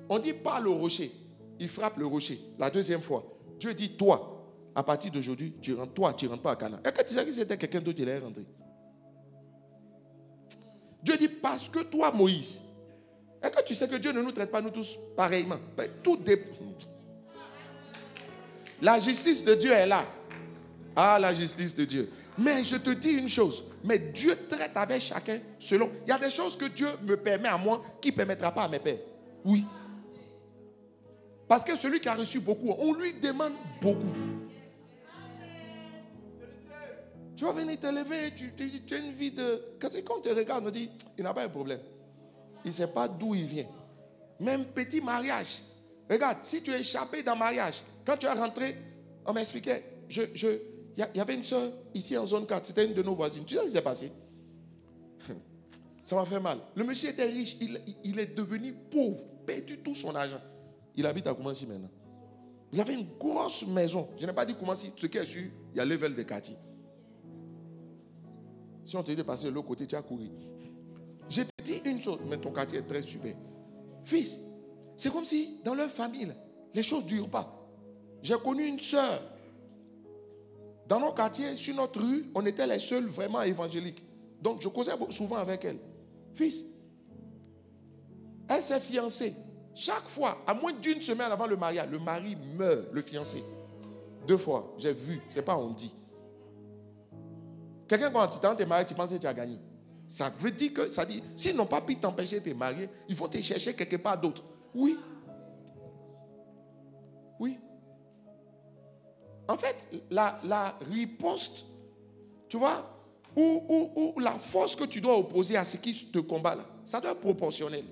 on dit parle au rocher. Il frappe le rocher. La deuxième fois, Dieu dit, toi, à partir d'aujourd'hui, tu ne rentres pas à Canaan. Et quand tu sais que c'était quelqu'un d'autre, il est rentré. Dieu dit, parce que toi, Moïse, et que tu sais que Dieu ne nous traite pas, nous tous, pareillement. Mais tout dépend. La justice de Dieu est là. Ah, la justice de Dieu. Mais je te dis une chose, mais Dieu traite avec chacun selon. Il y a des choses que Dieu me permet à moi qui ne permettra pas à mes pères. Oui. Parce que celui qui a reçu beaucoup, on lui demande beaucoup. Tu vas venir te lever, tu as une vie de... Quand on te regarde, on dit, il n'a pas de problème. Il ne sait pas d'où il vient. Même petit mariage. Regarde, si tu es échappé dans le mariage, quand tu es rentré, on m'expliquait, il y avait une soeur ici en zone 4, c'était une de nos voisines. Tu sais ce qui s'est passé? Ça m'a fait mal. Le monsieur était riche, il est devenu pauvre, perdu tout son argent. Il habite à Koumassi maintenant. Il avait une grosse maison. Je n'ai pas dit Koumassi, ce qui est sûr, il y a level de quartier. Si on te dit de passer de l'autre côté, tu as couru. Je te dis une chose, mais ton quartier est très super. Fils, c'est comme si dans leur famille, les choses ne durent pas. J'ai connu une sœur. Dans nos quartiers, sur notre rue, on était les seuls vraiment évangéliques. Donc je causais souvent avec elle. Fils, elle s'est fiancée. Chaque fois, à moins d'une semaine avant le mariage, le mari meurt, le fiancé. 2 fois, j'ai vu, c'est pas on dit. Quelqu'un, quand tu t'es marié, tu penses que tu as gagné. Ça veut dire que, ça dit, s'ils n'ont pas pu t'empêcher de te marier, il faut te chercher quelque part d'autre. Oui. Oui. En fait, la riposte, tu vois, ou la force que tu dois opposer à ce qui te combat là, ça doit être proportionnel.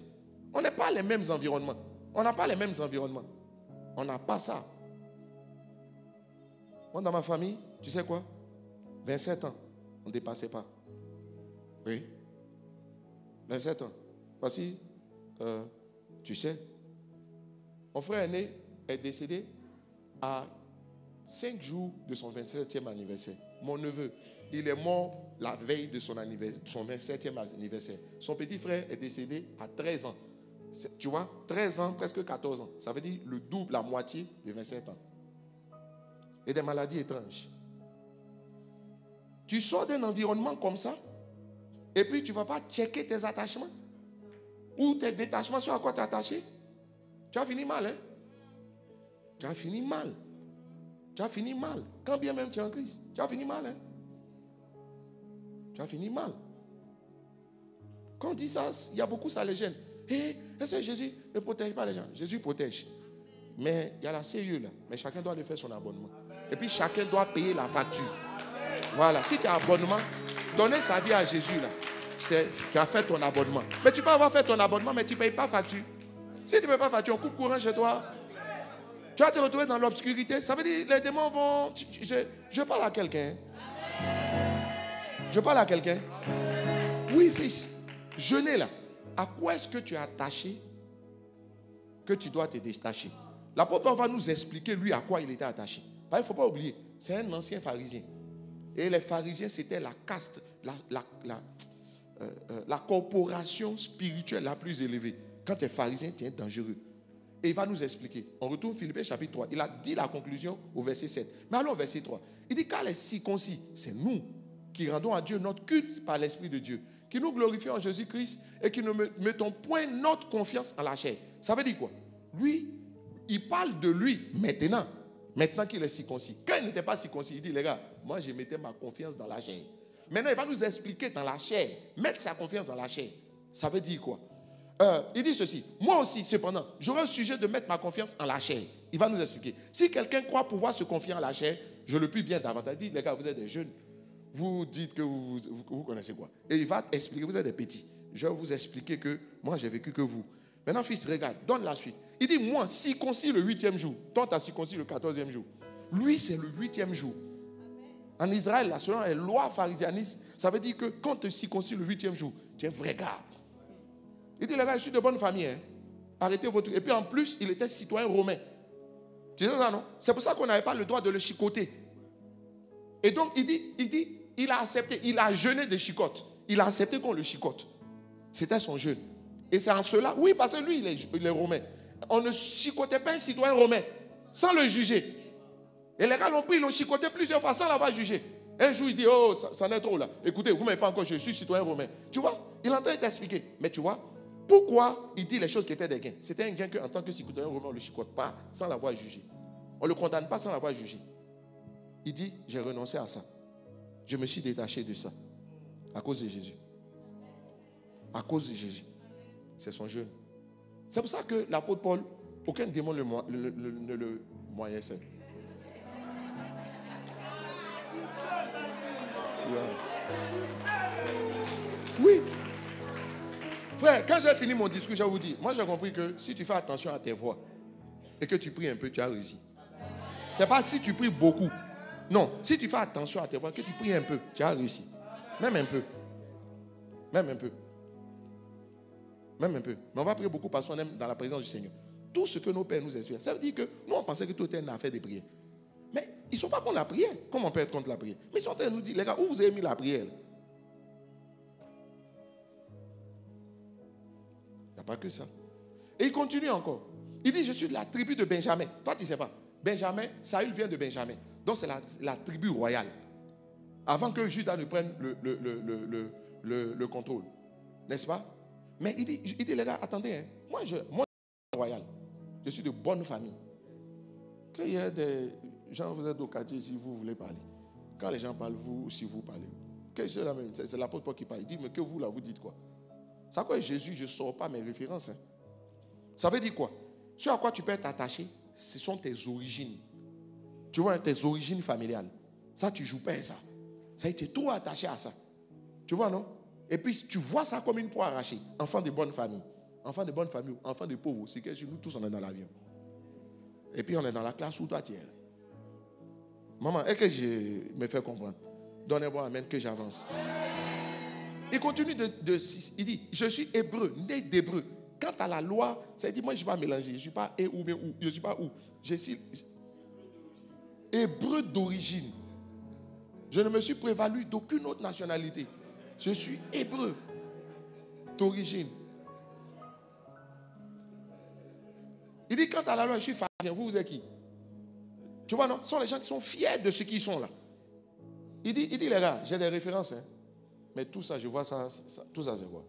On n'est pas les mêmes environnements. On n'a pas les mêmes environnements. On n'a pas ça. Moi, dans ma famille, tu sais quoi? 27 ans, on ne dépassait pas. Oui. 27 ans. Voici, tu sais, mon frère aîné est décédé à 5 jours de son 27e anniversaire. Mon neveu, il est mort la veille de son 27e anniversaire. Son petit frère est décédé à 13 ans. Tu vois, 13 ans, presque 14 ans. Ça veut dire le double, la moitié de 27 ans. Et des maladies étranges. Tu sors d'un environnement comme ça, et puis tu ne vas pas checker tes attachements ou tes détachements sur à quoi tu es attaché. Tu as fini mal, hein? Tu as fini mal. Tu as fini mal. Quand bien même tu es en Christ, tu as fini mal, hein? Tu as fini mal. Quand on dit ça, il y a beaucoup, ça les gêne. Est-ce que Jésus ne protège pas les gens? Jésus protège. Mais il y a la sérieux là. Mais chacun doit aller faire son abonnement. Et puis chacun doit payer la facture. Voilà. Si tu as abonnement, donner sa vie à Jésus là, tu as fait ton abonnement. Mais tu peux avoir fait ton abonnement, mais tu ne payes pas facture. Si tu ne payes pas facture, on coupe courant chez toi. Tu vas te retrouver dans l'obscurité. Ça veut dire les démons vont... Je parle à quelqu'un. Je parle à quelqu'un. Oui, fils. Jeûner là. À quoi est-ce que tu es attaché que tu dois te détacher? L'apôtre va nous expliquer lui à quoi il était attaché. Il ne faut pas oublier, c'est un ancien pharisien. Et les pharisiens, c'était la caste, la corporation spirituelle la plus élevée. Quand tu es pharisien, tu es dangereux. Et il va nous expliquer. On retourne Philippiens chapitre 3. Il a dit la conclusion au verset 7. Mais allons au verset 3. Il dit, car les circoncis, c'est nous qui rendons à Dieu notre culte par l'Esprit de Dieu, qui nous glorifions en Jésus-Christ et qui ne mettons point notre confiance en la chair. Ça veut dire quoi? Lui, il parle de lui maintenant qu'il est circoncis. Quand il n'était pas circoncis, il dit, les gars, moi je mettais ma confiance dans la chair. Maintenant, il va nous expliquer dans la chair. Mettre sa confiance dans la chair, ça veut dire quoi? Il dit ceci, moi aussi, cependant, j'aurai un sujet de mettre ma confiance en la chair. Il va nous expliquer. Si quelqu'un croit pouvoir se confier en la chair, je le puis bien davantage. Il dit, les gars, vous êtes des jeunes. Vous dites que vous connaissez quoi? Et il va expliquer, vous êtes des petits. Je vais vous expliquer que moi, j'ai vécu que vous. Maintenant, fils, regarde, donne la suite. Il dit, moi, circoncis le 8e jour. Toi, tu as circoncis le 14e jour. Lui, c'est le 8e jour. En Israël, là, selon les lois pharisianistes, ça veut dire que quand tu circoncis le 8e jour, tu es un vrai gars. Il dit, les gars, je suis de bonne famille. Hein. Arrêtez votre... Et puis, en plus, il était citoyen romain. Tu sais ça, non? C'est pour ça qu'on n'avait pas le droit de le chicoter. Et donc, il a accepté, il a jeûné de chicote. Il a accepté qu'on le chicote. C'était son jeûne. Et c'est en cela, oui, parce que lui, il est romain. On ne chicotait pas un citoyen romain sans le juger. Et les gars l'ont pris, ils l'ont chicoté plusieurs fois sans l'avoir jugé. Un jour, il dit, oh, ça en est trop là. Écoutez, vous ne m'avez pas encore, je suis citoyen romain. Tu vois, il est en train de t'expliquer. Mais tu vois, pourquoi il dit les choses qui étaient des gains? C'était un gain qu'en tant que citoyen romain, on ne le chicote pas sans l'avoir jugé. On ne le condamne pas sans l'avoir jugé. Il dit, j'ai renoncé à ça. Je me suis détaché de ça. À cause de Jésus. À cause de Jésus. C'est son jeûne. C'est pour ça que l'apôtre Paul, aucun démon ne le moyennait. Oui. Frère, quand j'ai fini mon discours, je vais vous dire, moi j'ai compris que si tu fais attention à tes voix et que tu pries un peu, tu as réussi. C'est pas si tu pries beaucoup. Non, si tu fais attention à tes voix, que tu pries un peu, tu as réussi. Même un peu. Même un peu. Même un peu. Mais on va prier beaucoup parce qu'on aime dans la présence du Seigneur. Tout ce que nos pères nous inspirent. Ça veut dire que nous, on pensait que tout était une affaire de prière. Mais ils ne sont pas contre la prière. Comment on peut être contre la prière? Mais ils sont en train de nous dire, les gars, où vous avez mis la prière? Il n'y a pas que ça. Et il continue encore. Il dit, je suis de la tribu de Benjamin. Toi, tu ne sais pas. Benjamin, Saül vient de Benjamin. Donc, c'est la tribu royale. Avant que Judas ne prenne le contrôle. N'est-ce pas? Mais il dit, les gars, attendez. Hein. Moi, je suis royal. Je suis de bonne famille. Qu'il y ait des gens, vous êtes au quartier si vous voulez parler. Quand les gens parlent, vous aussi vous parlez. C'est l'apôtre Paul qui parle. Il dit, mais que vous là, vous dites quoi? Ça quoi Jésus, je ne sors pas mes références. Hein. Ça veut dire quoi? Ce à quoi tu peux être attaché, ce sont tes origines. Tu vois, tes origines familiales. Ça, tu ne joues pas ça. Ça, tu es trop attaché à ça. Tu vois, non? Et puis, tu vois ça comme une proie arrachée. Enfant de bonne famille. Enfant de bonne famille, enfant de pauvres. C'est que nous tous, on est dans l'avion. Et puis, on est dans la classe où toi, tu es. Maman, est-ce que je me fais comprendre? Donnez-moi amen que j'avance. Il continue il dit, je suis hébreu, né d'hébreu. Quant à la loi, ça dit, moi, je ne suis pas mélangé. Je ne suis pas ou bien où. Je ne suis pas où. Je suis hébreu d'origine. Je ne me suis prévalu d'aucune autre nationalité. Je suis hébreu d'origine. Il dit, quant à la loi, je suis pharisien. Vous êtes qui? Tu vois, non? Ce sont les gens qui sont fiers de ce qu'ils sont là. Il dit, les gars, j'ai des références. Hein. Mais tout ça, je vois ça, tout ça, c'est quoi?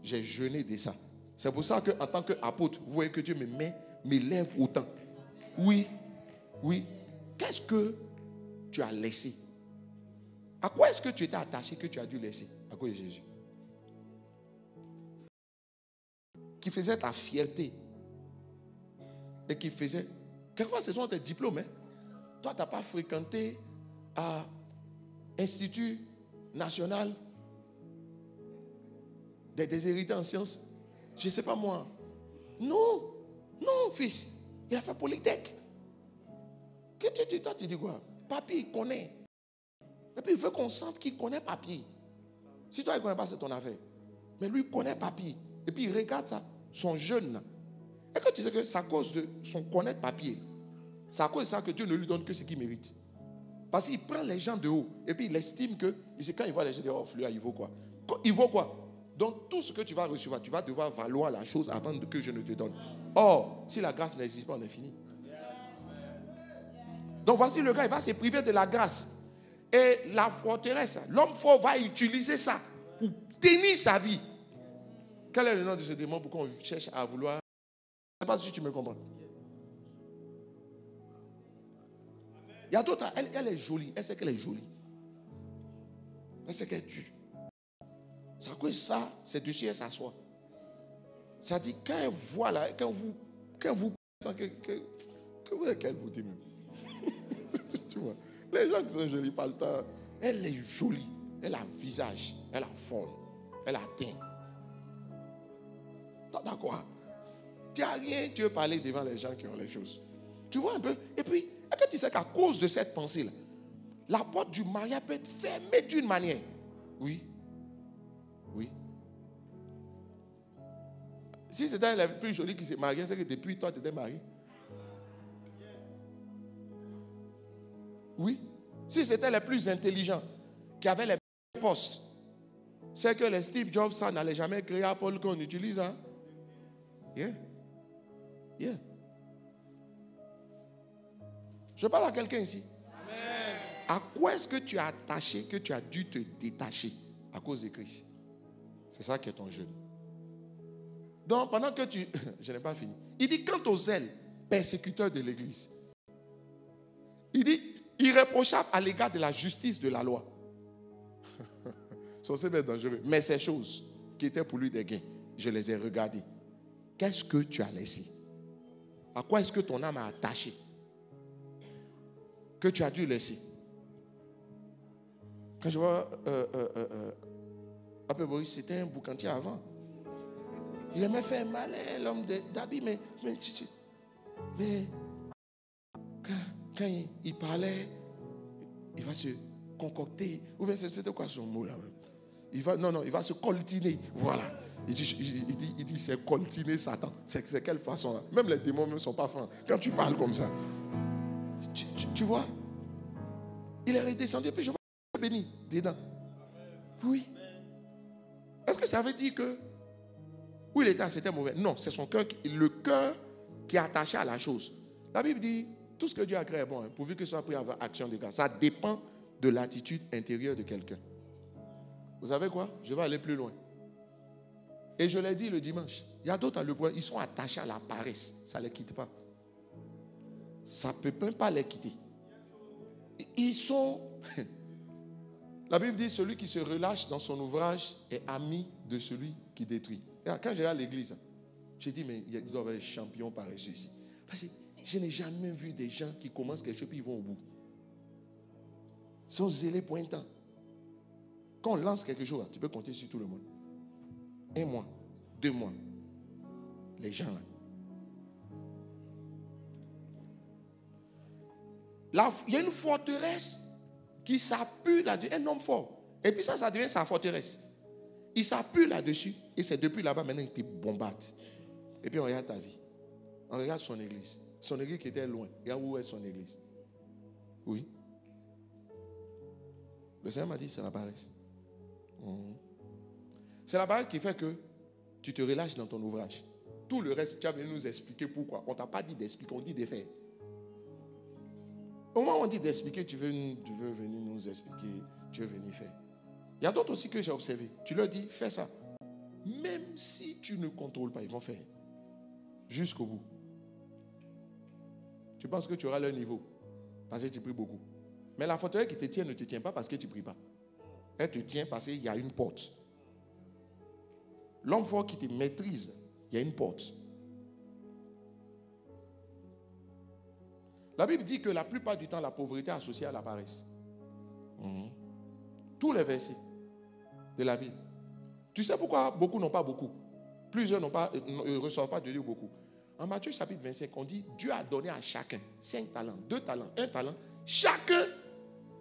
J'ai jeûné de ça. C'est pour ça qu'en tant qu'apôtre, vous voyez que Dieu m'élève autant. Oui. Qu'est-ce que tu as laissé? À quoi est-ce que tu étais attaché que tu as dû laisser? À cause de Jésus. Qui faisait ta fierté. Et qui faisait... Quelquefois, ce sont tes diplômes. Hein? Toi, tu n'as pas fréquenté à Institut National des déshérités en sciences. Je ne sais pas moi. Non, fils. Il a fait Polytech. Qu'est-ce que tu dis? Toi, tu dis quoi? Papi, il connaît. Et puis, il veut qu'on sente qu'il connaît papier. Si toi, il ne connaît pas, c'est ton affaire. Mais lui, il connaît papier. Et puis, il regarde ça, son jeune. Et que tu sais que c'est à cause de son connaître papier. C'est à cause de ça que Dieu ne lui donne que ce qu'il mérite. Parce qu'il prend les gens de haut. Et puis, il estime que, quand il voit les gens de haut, il vaut quoi? Il vaut quoi? Donc, tout ce que tu vas recevoir, tu vas devoir valoir la chose avant que je ne te donne. Or, si la grâce n'existe pas, on est fini. Donc, voici le gars, il va se priver de la grâce. Et la forteresse, l'homme fort va utiliser ça pour tenir sa vie. Quel est le nom de ce démon? Pourquoi on cherche à vouloir? Je ne sais pas si tu me comprends. Il y a d'autres, elle est jolie. Elle sait qu'elle est jolie. Elle sait qu'elle est dure. Ça cause ça, c'est dessus elle s'assoit. Ça dit, quand elle voit là, quand vous pensez que vous avez quelle beauté même. Tu vois, les gens qui sont jolis par le temps, elle est jolie. Elle a visage, elle a forme, elle a teint. D'accord? Tu n'as rien, tu veux parler devant les gens qui ont les choses. Tu vois un peu? Et puis, est-ce que tu sais qu'à cause de cette pensée-là, la porte du mariage peut être fermée d'une manière? Oui. Si c'était la plus jolie qui s'est mariée, c'est que depuis toi, tu étais marié. Oui. Si c'était les plus intelligents, qui avaient les postes, c'est que les Steve Jobs, ça n'allait jamais créer Apple qu'on utilise. Hein? Yeah. Je parle à quelqu'un ici. Amen. À quoi est-ce que tu as attaché, que tu as dû te détacher à cause de Christ? C'est ça qui est ton jeûne. Donc, pendant que tu... Je n'ai pas fini. Il dit, quant aux zèles, persécuteurs de l'Église, il dit, irréprochable à l'égard de la justice de la loi. C'est dangereux. Mais ces choses qui étaient pour lui des gains, je les ai regardées. Qu'est-ce que tu as laissé? À quoi est-ce que ton âme a attaché? Que tu as dû laisser? Quand je vois Après Boris, c'était un boucantier avant. Il aimait faire malin, l'homme d'habit, mais quand il parlait, il va se concocter. Ou bien c'était quoi son mot là même? Il va se coltiner. Voilà. Il dit c'est coltiner Satan. C'est quelle façon? Même les démons ne sont pas fins. Quand tu parles comme ça, tu vois, il est redescendu et puis je vois béni dedans. Oui. Est-ce que ça veut dire que où il était, c'était mauvais? Non, c'est son cœur, le cœur qui est attaché à la chose. La Bible dit, tout ce que Dieu a créé est bon, pourvu que ce soit pris avec action de grâce. Ça dépend de l'attitude intérieure de quelqu'un. Vous savez quoi? Je vais aller plus loin. Et je l'ai dit le dimanche. Il y a d'autres, ils sont attachés à la paresse. Ça ne les quitte pas. Ça ne peut même pas les quitter. Ils sont... La Bible dit, celui qui se relâche dans son ouvrage est ami de celui qui détruit. Et quand j'ai à l'église, j'ai dit, mais il doit y avoir des champions paresseux ici. Parce que je n'ai jamais vu des gens qui commencent quelque chose et ils vont au bout. Ils sont zélés pour un temps. Quand on lance quelque chose, tu peux compter sur tout le monde. 1 mois, 2 mois. Les gens là. Il y a une forteresse qui s'appuie là-dessus. Un homme fort. Et puis ça devient sa forteresse. Il s'appuie là-dessus. Et c'est depuis là-bas maintenant qu'il bombarde. Et puis on regarde ta vie. On regarde son église. Son église qui était loin. Regarde où est son église. Oui. Le Seigneur m'a dit, c'est la paresse. C'est la paresse qui fait que tu te relâches dans ton ouvrage. Tout le reste, tu as venu nous expliquer pourquoi. On ne t'a pas dit d'expliquer, on dit de faire. Au moment où on dit d'expliquer, tu veux venir nous expliquer, tu veux venir faire. Il y a d'autres aussi que j'ai observé. Tu leur dis, fais ça. Même si tu ne contrôles pas, ils vont faire. Jusqu'au bout. Tu penses que tu auras leur niveau. Parce que tu pries beaucoup. Mais la forteresse qui te tient ne te tient pas parce que tu ne pries pas. Elle te tient parce qu'il y a une porte. L'homme fort qui te maîtrise, il y a une porte. La Bible dit que la plupart du temps, la pauvreté est associée à la paresse. Tous les versets de la Bible. Tu sais pourquoi beaucoup n'ont pas beaucoup? Plusieurs ne reçoivent pas de Dieu beaucoup. En Matthieu chapitre 25, on dit Dieu a donné à chacun 5 talents, 2 talents, 1 talent, chacun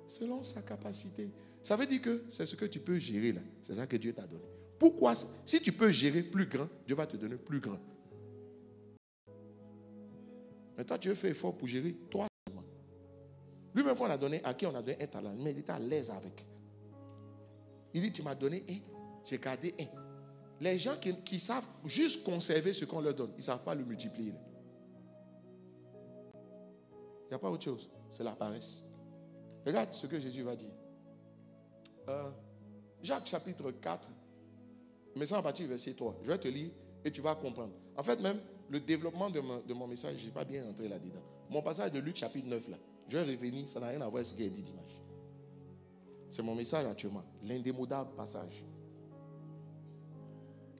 selon sa capacité. Ça veut dire que c'est ce que tu peux gérer là. C'est ça que Dieu t'a donné. Pourquoi? Si tu peux gérer plus grand, Dieu va te donner plus grand. Mais toi, tu veux faire effort pour gérer 3 seulement. Lui-même, on a donné, à qui on a donné 1 talent, mais il était à l'aise avec. Il dit, tu m'as donné 1, j'ai gardé 1. Les gens qui savent juste conserver ce qu'on leur donne, ils ne savent pas le multiplier. Il n'y a pas autre chose. C'est la paresse. Regarde ce que Jésus va dire. Jacques chapitre 4, mais ça à partir du verset 3. Je vais te lire et tu vas comprendre. En fait, même le développement de mon message, je n'ai pas bien rentré là-dedans. Mon passage de Luc chapitre 9, là, je vais revenir, ça n'a rien à voir avec ce qu'il a dit dimanche. C'est mon message actuellement, l'indémodable passage.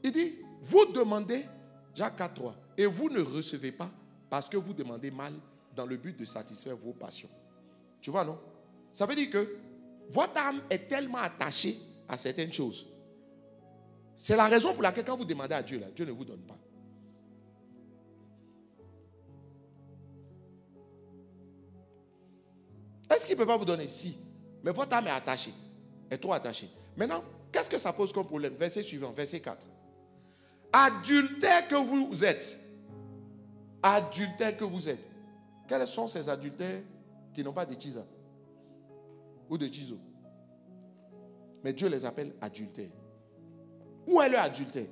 Il dit, vous demandez, Jacques 4, 3, et vous ne recevez pas parce que vous demandez mal dans le but de satisfaire vos passions. Tu vois, non? Ça veut dire que votre âme est tellement attachée à certaines choses. C'est la raison pour laquelle quand vous demandez à Dieu, là, Dieu ne vous donne pas. Est-ce qu'il ne peut pas vous donner? Si. Mais votre âme est attachée. Est trop attachée. Maintenant, qu'est-ce que ça pose comme problème? Verset suivant, verset 4. Adultère que vous êtes. Adultère que vous êtes. Quels sont ces adultères qui n'ont pas de tisa ou de tiso? Mais Dieu les appelle adultères. Où est le adultère?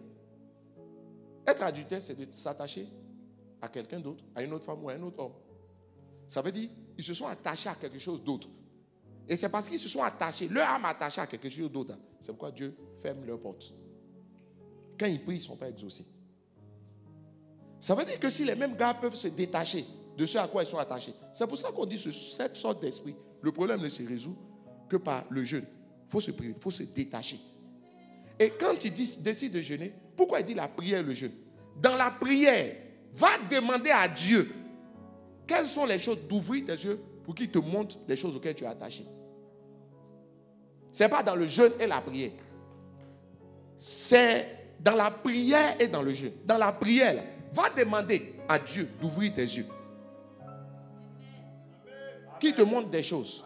Être adultère, c'est de s'attacher à quelqu'un d'autre, à une autre femme ou à un autre homme. Ça veut dire qu'ils se sont attachés à quelque chose d'autre. Et c'est parce qu'ils se sont attachés, leur âme attachée à quelque chose d'autre. C'est pourquoi Dieu ferme leurs portes. Quand ils prient, ils ne sont pas exaucés. Ça veut dire que si les mêmes gars peuvent se détacher de ce à quoi ils sont attachés, c'est pour ça qu'on dit cette sorte d'esprit, le problème ne se résout que par le jeûne. Il faut se prier, il faut se détacher. Et quand tu décides de jeûner, pourquoi il dit la prière et le jeûne? Dans la prière, va demander à Dieu quelles sont les choses, d'ouvrir tes yeux pour qu'il te montre les choses auxquelles tu es attaché. Ce n'est pas dans le jeûne et la prière. C'est dans la prière et dans le jeûne. Dans la prière, va demander à Dieu d'ouvrir tes yeux. Qu'il te montre des choses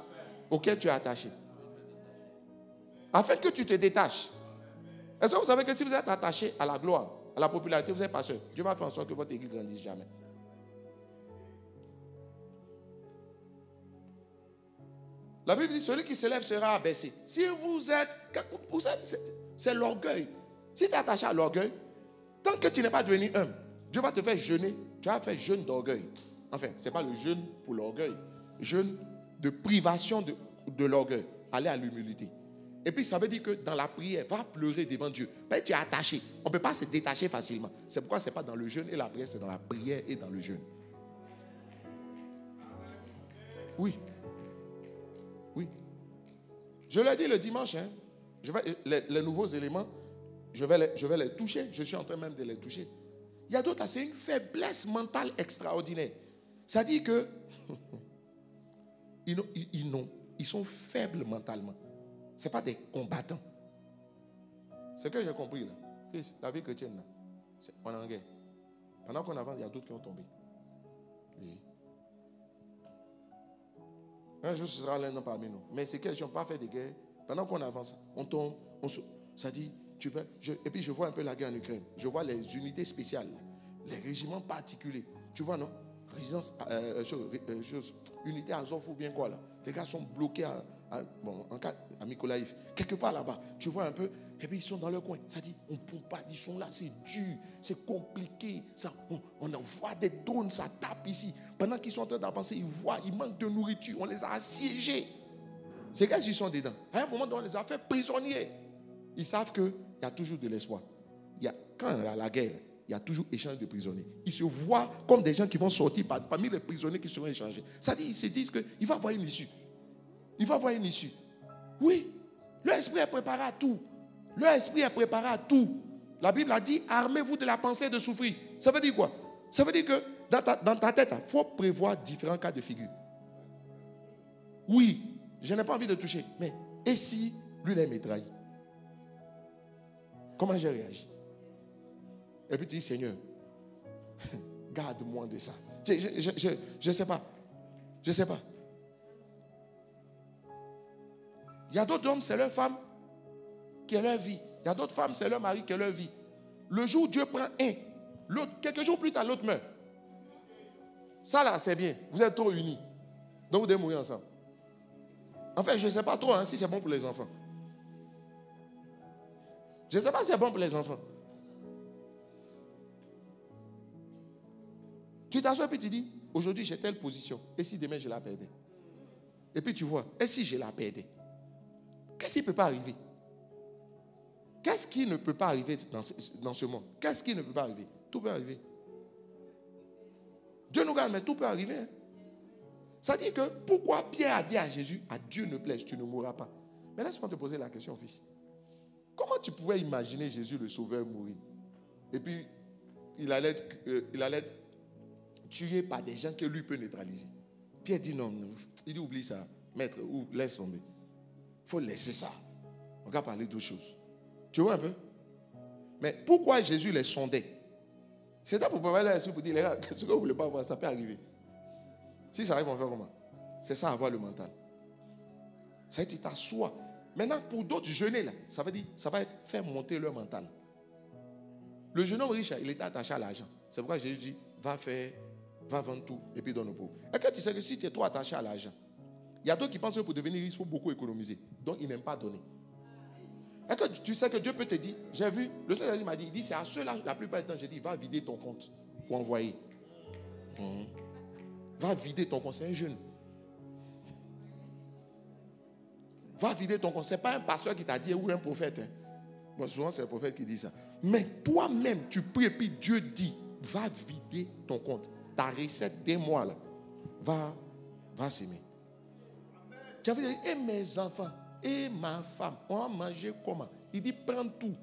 auxquelles tu es attaché. Afin que tu te détaches. Est-ce que vous savez que si vous êtes attaché à la gloire, à la popularité, vous êtes pasteur, Dieu va faire en sorte que votre église ne grandisse jamais. La Bible dit, celui qui s'élève sera abaissé. Si vous êtes c'est l'orgueil. Si tu es attaché à l'orgueil, tant que tu n'es pas devenu humble, Dieu va te faire jeûner. Tu vas faire jeûne d'orgueil. Enfin, ce n'est pas le jeûne pour l'orgueil. Jeûne de privation de l'orgueil. Aller à l'humilité. Et puis, ça veut dire que dans la prière, va pleurer devant Dieu. Ben, tu es attaché. On ne peut pas se détacher facilement. C'est pourquoi ce n'est pas dans le jeûne et la prière, c'est dans la prière et dans le jeûne. Oui. Oui. Je l'ai dit le dimanche. Hein. Les nouveaux éléments, je vais les toucher. Je suis en train même de les toucher. Il y a d'autres, c'est une faiblesse mentale extraordinaire. Ça dit que ils sont faibles mentalement. Ce n'est pas des combattants. C'est ce que j'ai compris là. La vie chrétienne là, on est en guerre. Pendant qu'on avance, il y a d'autres qui ont tombé. Oui. Un jour, ce sera l'un parmi nous. Mais c'est qu'ils n'ont pas fait de guerre. Pendant qu'on avance, on tombe, ça dit, et puis je vois un peu la guerre en Ukraine. Je vois les unités spéciales, les régiments particuliers. Tu vois, non? Unité Azov ou bien quoi là. Les gars sont bloqués à Mykolaïv. Quelque part là-bas, tu vois un peu, et puis ils sont dans leur coin. Ça dit, on ne peut pas, ils sont là, c'est dur, c'est compliqué. On envoie des drones, ça tape ici. Pendant qu'ils sont en train d'avancer, ils manquent de nourriture, on les a assiégés. Ces gars, ils sont dedans. À un moment donné, on les a fait prisonniers. Ils savent qu'il y a toujours de l'espoir. Quand il y a la guerre, il y a toujours échange de prisonniers. Ils se voient comme des gens qui vont sortir parmi les prisonniers qui seront échangés. Ça dit, ils se disent qu'il va y avoir une issue. Il va y avoir une issue. Oui, leur esprit est préparé à tout. Leur esprit est préparé à tout. La Bible a dit, armez-vous de la pensée de souffrir. Ça veut dire quoi? Ça veut dire que dans ta tête, il faut prévoir différents cas de figure. Oui, je n'ai pas envie de toucher. Mais, et si lui, il me trahit? Comment j'ai réagi? Et puis tu dis, Seigneur, garde-moi de ça. Je ne sais pas. Je ne sais pas. Il y a d'autres hommes, c'est leur femme qui est leur vie. Il y a d'autres femmes, c'est leur mari qui est leur vie. Le jour où Dieu prend un, l'autre, quelques jours plus tard, l'autre meurt. Ça là, c'est bien. Vous êtes trop unis. Donc vous devez mourir ensemble. En fait, je ne sais pas trop si c'est bon pour les enfants. Je ne sais pas si c'est bon pour les enfants. Tu t'assois et puis tu dis, aujourd'hui j'ai telle position. Et si demain je la perdais? Et puis tu vois, et si je la perdais? Qu'est-ce qui ne peut pas arriver? Qu'est-ce qui ne peut pas arriver dans ce monde? Qu'est-ce qui ne peut pas arriver? Tout peut arriver. Dieu nous garde, mais tout peut arriver. Hein? Ça dit que pourquoi Pierre a dit à Jésus, à Dieu ne plaise, tu ne mourras pas. Mais laisse-moi te poser la question, fils. Comment tu pouvais imaginer Jésus le Sauveur mourir? Et puis, il allait être tué par des gens que lui peut neutraliser. Pierre dit non. Il dit oublie ça, maître, ou laisse tomber. Il faut laisser ça. On va parler d'autres choses. Tu vois un peu? Mais pourquoi Jésus les sondait? C'était pour préparer l'esprit pour dire, les gars, ce que vous ne voulez pas voir, ça peut arriver. Si ça arrive, on fait comment? C'est ça, avoir le mental. Ça veut dire, tu t'assois. Maintenant, pour d'autres jeûner, là, ça veut dire, ça va être faire monter leur mental. Le jeune homme riche, il était attaché à l'argent. C'est pourquoi Jésus dit, va vendre tout et puis donne aux pauvres. Et quand tu sais que si tu es trop attaché à l'argent, il y a d'autres qui pensent que pour devenir riche, il faut beaucoup économiser. Donc, ils n'aiment pas donner. Et que tu sais que Dieu peut te dire, j'ai vu, le Seigneur m'a dit, il dit, c'est à ceux-là, la plupart du temps, j'ai dit, va vider ton compte pour envoyer. Va vider ton compte, c'est un jeune. Va vider ton compte. Ce n'est pas un pasteur qui t'a dit, ou un prophète. Hein. Bon, souvent, c'est le prophète qui dit ça. Mais toi-même, tu pries et puis Dieu dit, va vider ton compte. Ta recette des mois, là, va s'aimer. Tu as dit, et mes enfants, et ma femme, on va manger comment? Il dit, prends tout.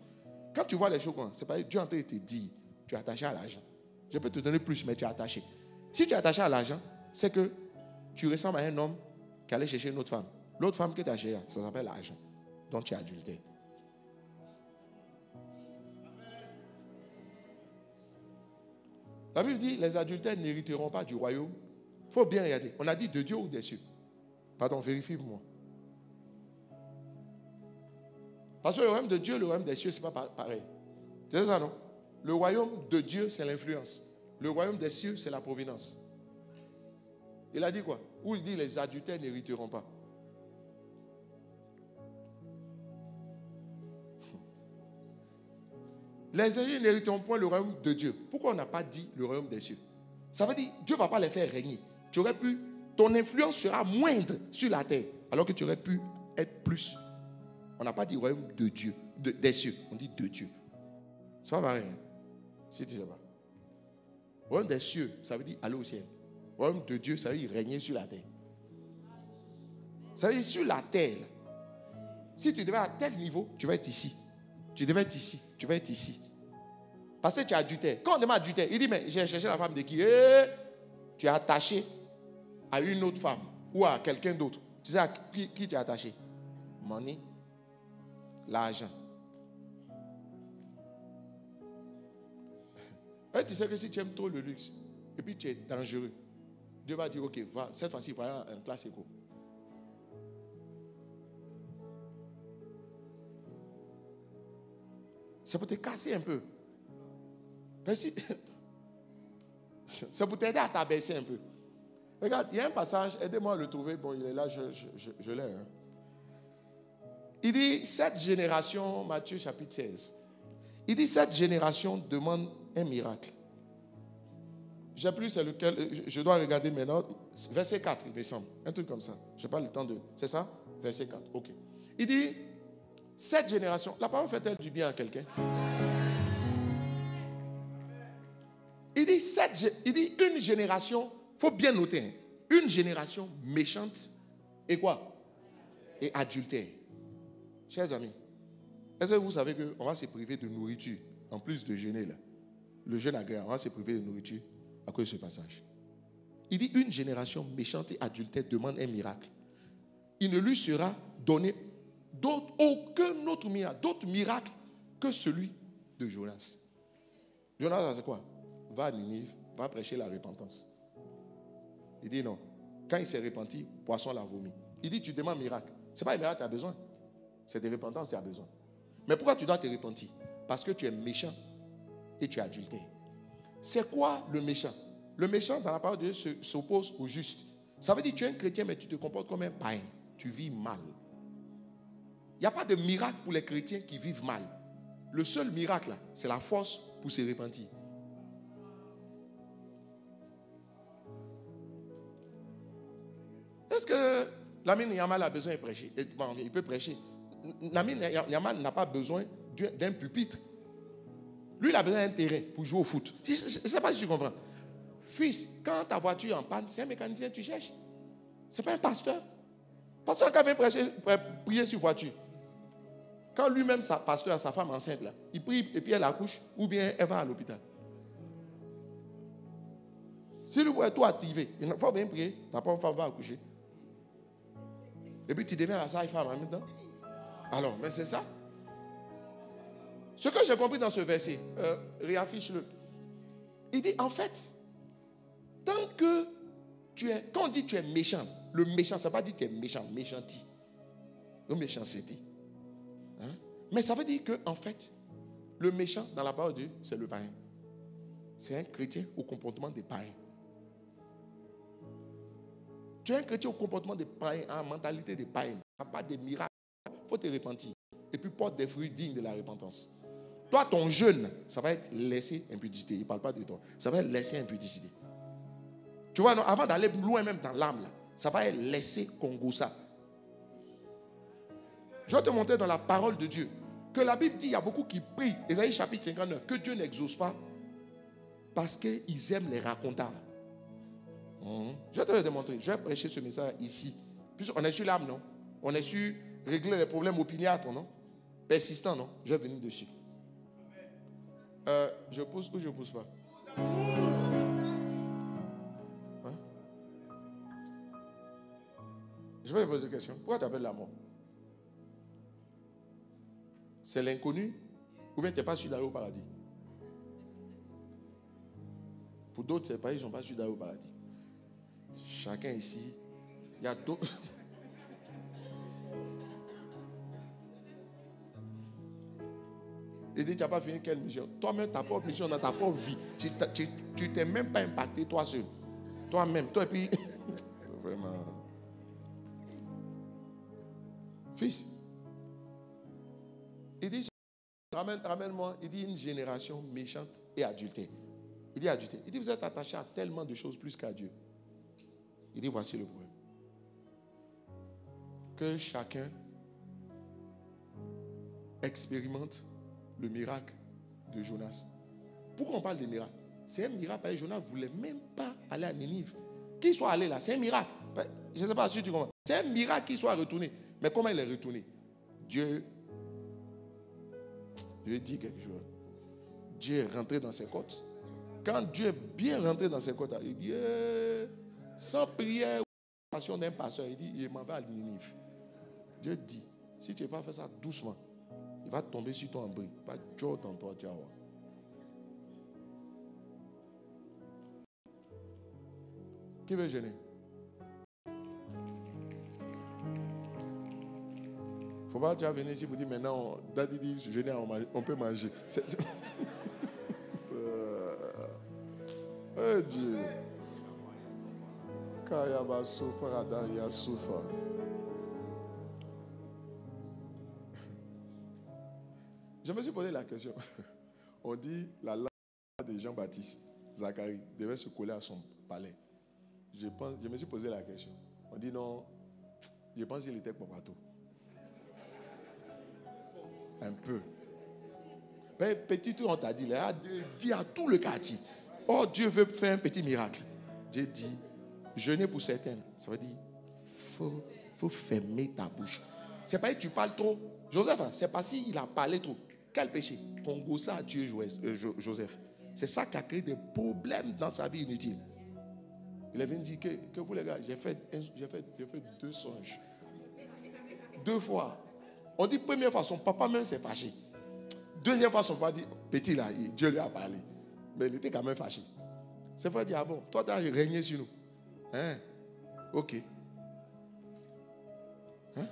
Quand tu vois les choses, c'est pas Dieu en train de te dire, tu es attaché à l'argent. Je peux te donner plus, mais tu es attaché. Si tu es attaché à l'argent, c'est que tu ressembles à un homme qui allait chercher une autre femme. L'autre femme que tu as cherchée, ça s'appelle l'argent. Donc tu es adultère. La Bible dit, les adultères n'hériteront pas du royaume. Il faut bien regarder. On a dit de Dieu ou des cieux? Pardon, vérifie-moi. Parce que le royaume de Dieu, le royaume des cieux, ce n'est pas pareil. C'est ça, non? Le royaume de Dieu, c'est l'influence. Le royaume des cieux, c'est la providence. Il a dit quoi? Où il dit les adultères n'hériteront pas. Les injustes n'hériteront point le royaume de Dieu. Pourquoi on n'a pas dit le royaume des cieux? Ça veut dire Dieu ne va pas les faire régner. Tu aurais pu, ton influence sera moindre sur la terre, alors que tu aurais pu être plus. On n'a pas dit royaume de Dieu, des cieux. On dit de Dieu. Ça va rien. Si tu ne sais pas. Royaume des cieux, ça veut dire aller au ciel. Royaume de Dieu, ça veut dire régner sur la terre. Ça veut dire sur la terre. Si tu devais à tel niveau, tu vas être ici. Tu devais être ici. Tu vas être ici. Parce que tu es adultère. Quand on demande adultère, il dit, mais j'ai cherché la femme de qui? Tu es attaché à une autre femme ou à quelqu'un d'autre. Tu sais à qui tu es attaché? Money. L'argent. Et tu sais que si tu aimes trop le luxe, et puis tu es dangereux, Dieu va dire, ok, va, cette fois-ci, voilà un classe éco. C'est pour te casser un peu. C'est pour t'aider à t'abaisser un peu. Regarde, il y a un passage, aidez-moi à le trouver. Bon, il est là, je l'ai. Hein. Il dit, cette génération, Matthieu chapitre 16, il dit, cette génération demande un miracle. Je ne sais plus c'est lequel, je dois regarder maintenant. Verset 4, il me semble. Un truc comme ça. Je n'ai pas le temps de... C'est ça? Verset 4, ok. Il dit, cette génération, la parole fait-elle du bien à quelqu'un? Il dit une génération, il faut bien noter, hein, une génération méchante et quoi? Et adultère. Chers amis, est-ce que vous savez qu'on va se priver de nourriture, en plus de jeûner là? Le jeûne agréable, on va se priver de nourriture à cause de ce passage. Il dit une génération méchante et adultère demande un miracle. Il ne lui sera donné aucun autre miracle, d'autre miracle que celui de Jonas. Jonas, c'est quoi? Va à Ninive, va prêcher la repentance. Il dit non. Quand il s'est repenti, poisson l'a vomi. Il dit tu demandes miracle. Ce n'est pas un miracle que tu as besoin. C'est de repentance que tu as besoin. Mais pourquoi tu dois te repentir? Parce que tu es méchant et tu es adultère. C'est quoi le méchant? Le méchant, dans la parole de Dieu, s'oppose au juste. Ça veut dire que tu es un chrétien, mais tu te comportes comme un païen. Tu vis mal. Il n'y a pas de miracle pour les chrétiens qui vivent mal. Le seul miracle, c'est la force pour se repentir. Est-ce que Lamine Yamal a besoin de prêcher? Bon, il peut prêcher. Lamine Yamal n'a pas besoin d'un pupitre. Lui, il a besoin d'un terrain pour jouer au foot. Je ne sais pas si tu comprends. Fils, quand ta voiture est en panne, c'est un mécanicien que tu cherches. Ce n'est pas un pasteur. Pasteur qui vient prier sur voiture. Quand lui-même, sa pasteur, sa femme enceinte, là, il prie et puis elle accouche, ou bien elle va à l'hôpital. Si lui voit tout activé, il faut bien prier, ta pauvre femme va accoucher. Et puis tu deviens la sage-femme en même temps. Alors, mais c'est ça. Ce que j'ai compris dans ce verset, réaffiche-le. Il dit, en fait, tant que quand on dit tu es méchant, le méchant, ça ne veut pas dire que tu es méchant, méchanti. Le méchanceté. Hein? Mais ça veut dire que, en fait, le méchant, dans la parole de Dieu, c'est le païen. C'est un chrétien au comportement des païens. Tu es un chrétien au comportement des païens, en mentalité des païens. Tu n'as pas de miracle. Il faut te repentir. Et puis porte des fruits dignes de la repentance. Toi, ton jeûne, ça va être laisser impudicité. Il ne parle pas de toi. Ça va être laisser impudicité. Tu vois, non, avant d'aller loin même dans l'âme, ça va être laisser Congossa. Je vais te montrer dans la parole de Dieu que la Bible dit il y a beaucoup qui prient. Ésaïe chapitre 59, que Dieu n'exauce pas parce qu'ils aiment les racontars. Je vais te le démontrer. Je vais prêcher ce message ici. Puisqu'on est sur l'âme, non? On est sur régler les problèmes opiniâtres, non? Persistants, non? Je vais venir dessus. Je pousse ou je ne pousse pas? Hein? Je vais te poser une question. Pourquoi tu appelles la mort? C'est l'inconnu ou bien tu n'es pas sûr d'aller au paradis? Pour d'autres, c'est pas, ils ne sont pas sûrs d'aller au paradis. Chacun ici, il y a d'autres. Il dit, tu n'as pas fini quelle mission? Toi-même, ta propre mission dans ta propre vie. Tu t'es même pas impacté toi seul. Toi-même, toi et puis... Vraiment. Fils. Il dit, ramène-moi, il dit une génération méchante et adultère. Il dit adultère. Il dit, vous êtes attaché à tellement de choses plus qu'à Dieu. Il dit, voici le problème. Que chacun expérimente le miracle de Jonas. Pourquoi on parle de miracle? C'est un miracle parce que Jonas ne voulait même pas aller à Ninive. Qu'il soit allé là, c'est un miracle. Je ne sais pas si tu comprends. C'est un miracle qu'il soit retourné. Mais comment il est retourné? Dieu dit quelque chose. Dieu est rentré dans ses côtes. Quand Dieu est bien rentré dans ses côtes, il dit, sans prière ou passion d'un pasteur, il dit, il m'en va à Ninive. Dieu dit, si tu n'as pas fait ça doucement, il va tomber sur toi en bris. Pas Joe dans toi, tu vas voir. Qui veut jeûner? Faut pas que tu vas venir ici pour dire maintenant, Daddy dit jeûner, on peut manger. Oh Dieu. Kayaba Soparada Yasufa. Je me suis posé la question. On dit la langue de Jean-Baptiste, Zacharie, devait se coller à son palais. Je me suis posé la question. On dit non, je pense qu'il était papato. Un peu. Petit tout, on t'a dit, là, dit à tout le quartier. Oh, Dieu veut faire un petit miracle. Dieu dit, jeûner pour certaines. Ça veut dire, faut fermer ta bouche. C'est pas que tu parles trop. Joseph, c'est pas s'il a parlé trop. Quel péché? Ton gossa a tué Joseph. C'est ça qui a créé des problèmes dans sa vie inutile. Il est venu dire que vous les gars, j'ai fait 2 songes. 2 fois. On dit première fois, son papa même s'est fâché. Deuxième fois, son papa dit, petit là, Dieu lui a parlé. Mais il était quand même fâché. C'est vrai, dit, ah bon, toi tu as régné sur nous. Hein? Ok. Hein?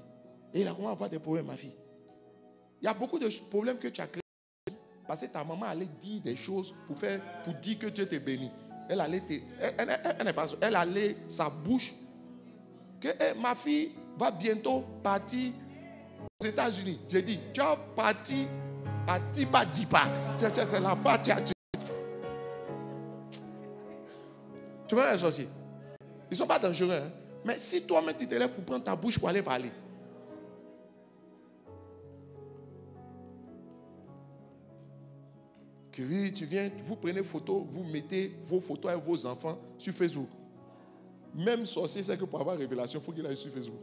Et il a commencé à avoir des problèmes, ma fille. Il y a beaucoup de problèmes que tu as créés. Parce que ta maman allait dire des choses pour dire que Dieu t'est béni. Elle allait sa bouche. Que ma fille va bientôt partir aux États-Unis. J'ai dit, tu vas partir à Dipa. C'est là-bas, tu vois les sorciers? Ils ne sont pas dangereux. Hein? Mais si toi-même tu te lèves pour prendre ta bouche pour aller parler. Que oui, tu viens, vous prenez photo, vous mettez vos photos avec vos enfants sur Facebook. Même sorcier sait que pour avoir révélation, il faut qu'il aille sur Facebook.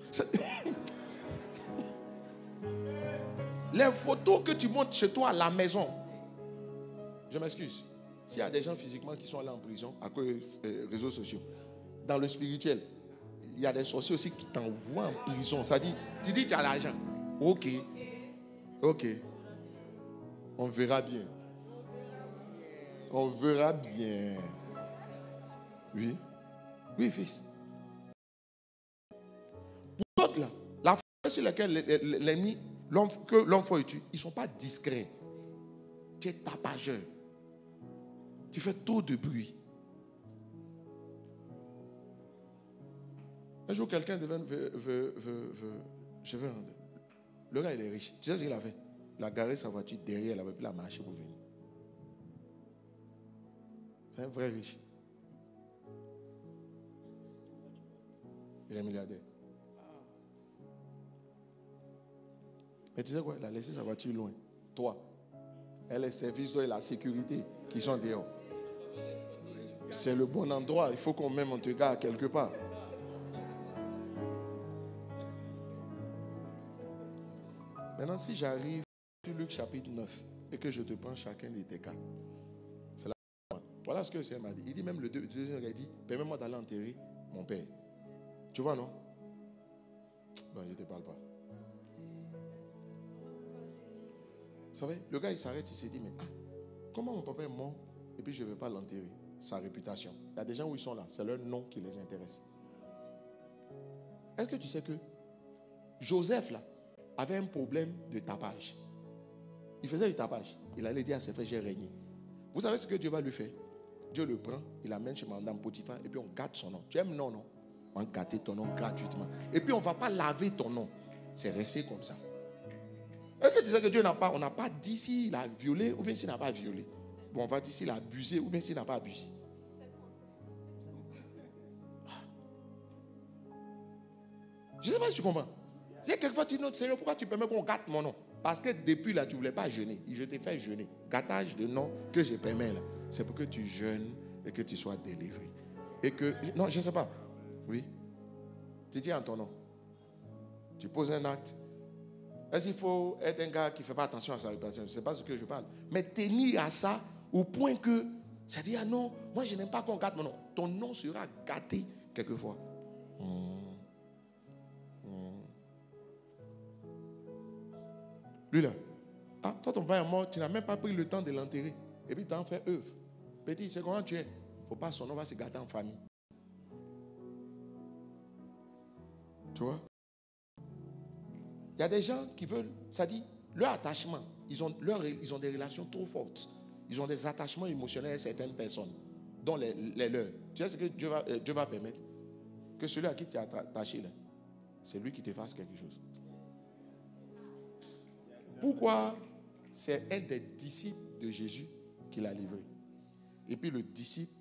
Les photos que tu montes chez toi à la maison. Je m'excuse. S'il y a des gens physiquement qui sont allés en prison à cause des réseaux sociaux, dans le spirituel, il y a des sorciers aussi qui t'envoient en prison. Ça dit, tu dis tu as l'argent. Ok. On verra bien. On verra bien. Oui. Oui, fils. Pour d'autres, là, la force sur laquelle l'ennemi, que l'homme faut utiliser, ils ne sont pas discrets. Tu es tapageur. Tu fais trop de bruit. Un jour, quelqu'un je veux rendre. Le gars, il est riche. Tu sais ce qu'il a fait? Il a garé sa voiture derrière, puis il a marché pour venir. C'est un vrai riche. Il est milliardaire. Mais tu sais quoi? Il a laissé sa voiture loin. Toi. Et les services et la sécurité qui sont dehors. C'est le bon endroit. Il faut qu'on même on te garde quelque part. Maintenant, si j'arrive sur Luc chapitre 9 et que je te prends chacun de tes cas, c'est là. Voilà ce que le Seigneur m'a dit. Il dit même le deuxième, il dit, permets-moi d'aller enterrer mon père. Tu vois, non? Bon, je ne te parle pas. Vous savez, le gars, il s'arrête, il s'est dit, mais comment mon papa est mort et puis je ne vais pas l'enterrer? Sa réputation. Il y a des gens où ils sont là, c'est leur nom qui les intéresse. Est-ce que tu sais que Joseph, là, avait un problème de tapage? Il faisait du tapage. Il allait dire à ses frères, j'ai régné. Vous savez ce que Dieu va lui faire? Dieu le prend, il l'amène chez Madame Potiphar et puis on gâte son nom. Tu aimes non, non? On va gâter ton nom gratuitement. Et puis on ne va pas laver ton nom. C'est resté comme ça. Est-ce que tu sais que Dieu n'a pas, on n'a pas dit s'il a violé ou bien s'il n'a pas violé. Bon, on va dire s'il a abusé ou bien s'il n'a pas abusé. Je ne sais pas si tu comprends. C'est quelquefois tu dis non, Seigneur, pourquoi tu permets qu'on gâte mon nom? Parce que depuis là, tu ne voulais pas jeûner. Je t'ai fait jeûner. Gâtage de nom que je permets là. C'est pour que tu jeûnes et que tu sois délivré. Et que, non, je ne sais pas. Oui. Tu dis en ton nom. Tu poses un acte. Est-ce qu'il faut être un gars qui ne fait pas attention à sa réputation? Je ne sais pas ce que je parle. Mais tenir à ça au point que, c'est-à-dire, ah non, moi je n'aime pas qu'on gâte mon nom. Ton nom sera gâté quelquefois. Lui là, ah, toi ton père est mort, tu n'as même pas pris le temps de l'enterrer. Et puis tu en fais œuvre. Petit, c'est comment tu es? Il ne faut pas son nom va se gâter en famille. Tu vois? Il y a des gens qui veulent, ça dit, leur attachement, ils ont des relations trop fortes. Ils ont des attachements émotionnels à certaines personnes, dont les leurs. Tu sais ce que Dieu va permettre? Que celui à qui tu es attaché, là, c'est lui qui te fasse quelque chose. Pourquoi? C'est un des disciples de Jésus qui l'a livré. Et puis le disciple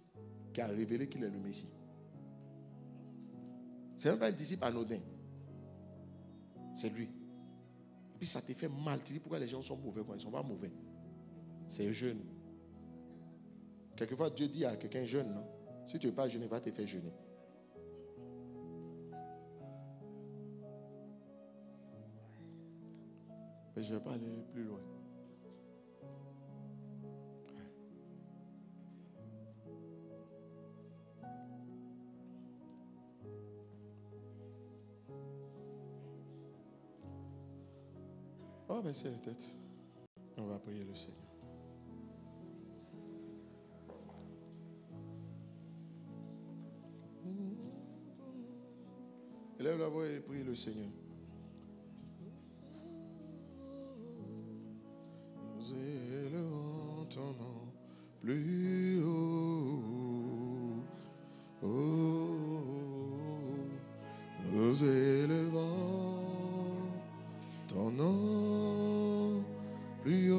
qui a révélé qu'il est le Messie. C'est même pas un disciple anodin. C'est lui. Et puis ça te fait mal. Tu dis pourquoi les gens sont mauvais quand ils ne sont pas mauvais. C'est jeune. Quelquefois Dieu dit à quelqu'un jeune, non? Si tu ne veux pas jeûner, va te faire jeûner. Mais je ne vais pas aller plus loin. On va baisser les têtes. On va prier le Seigneur. Élève la voix et prie le Seigneur. Nous élevons ton nom plus haut. Nous élevons ton nom plus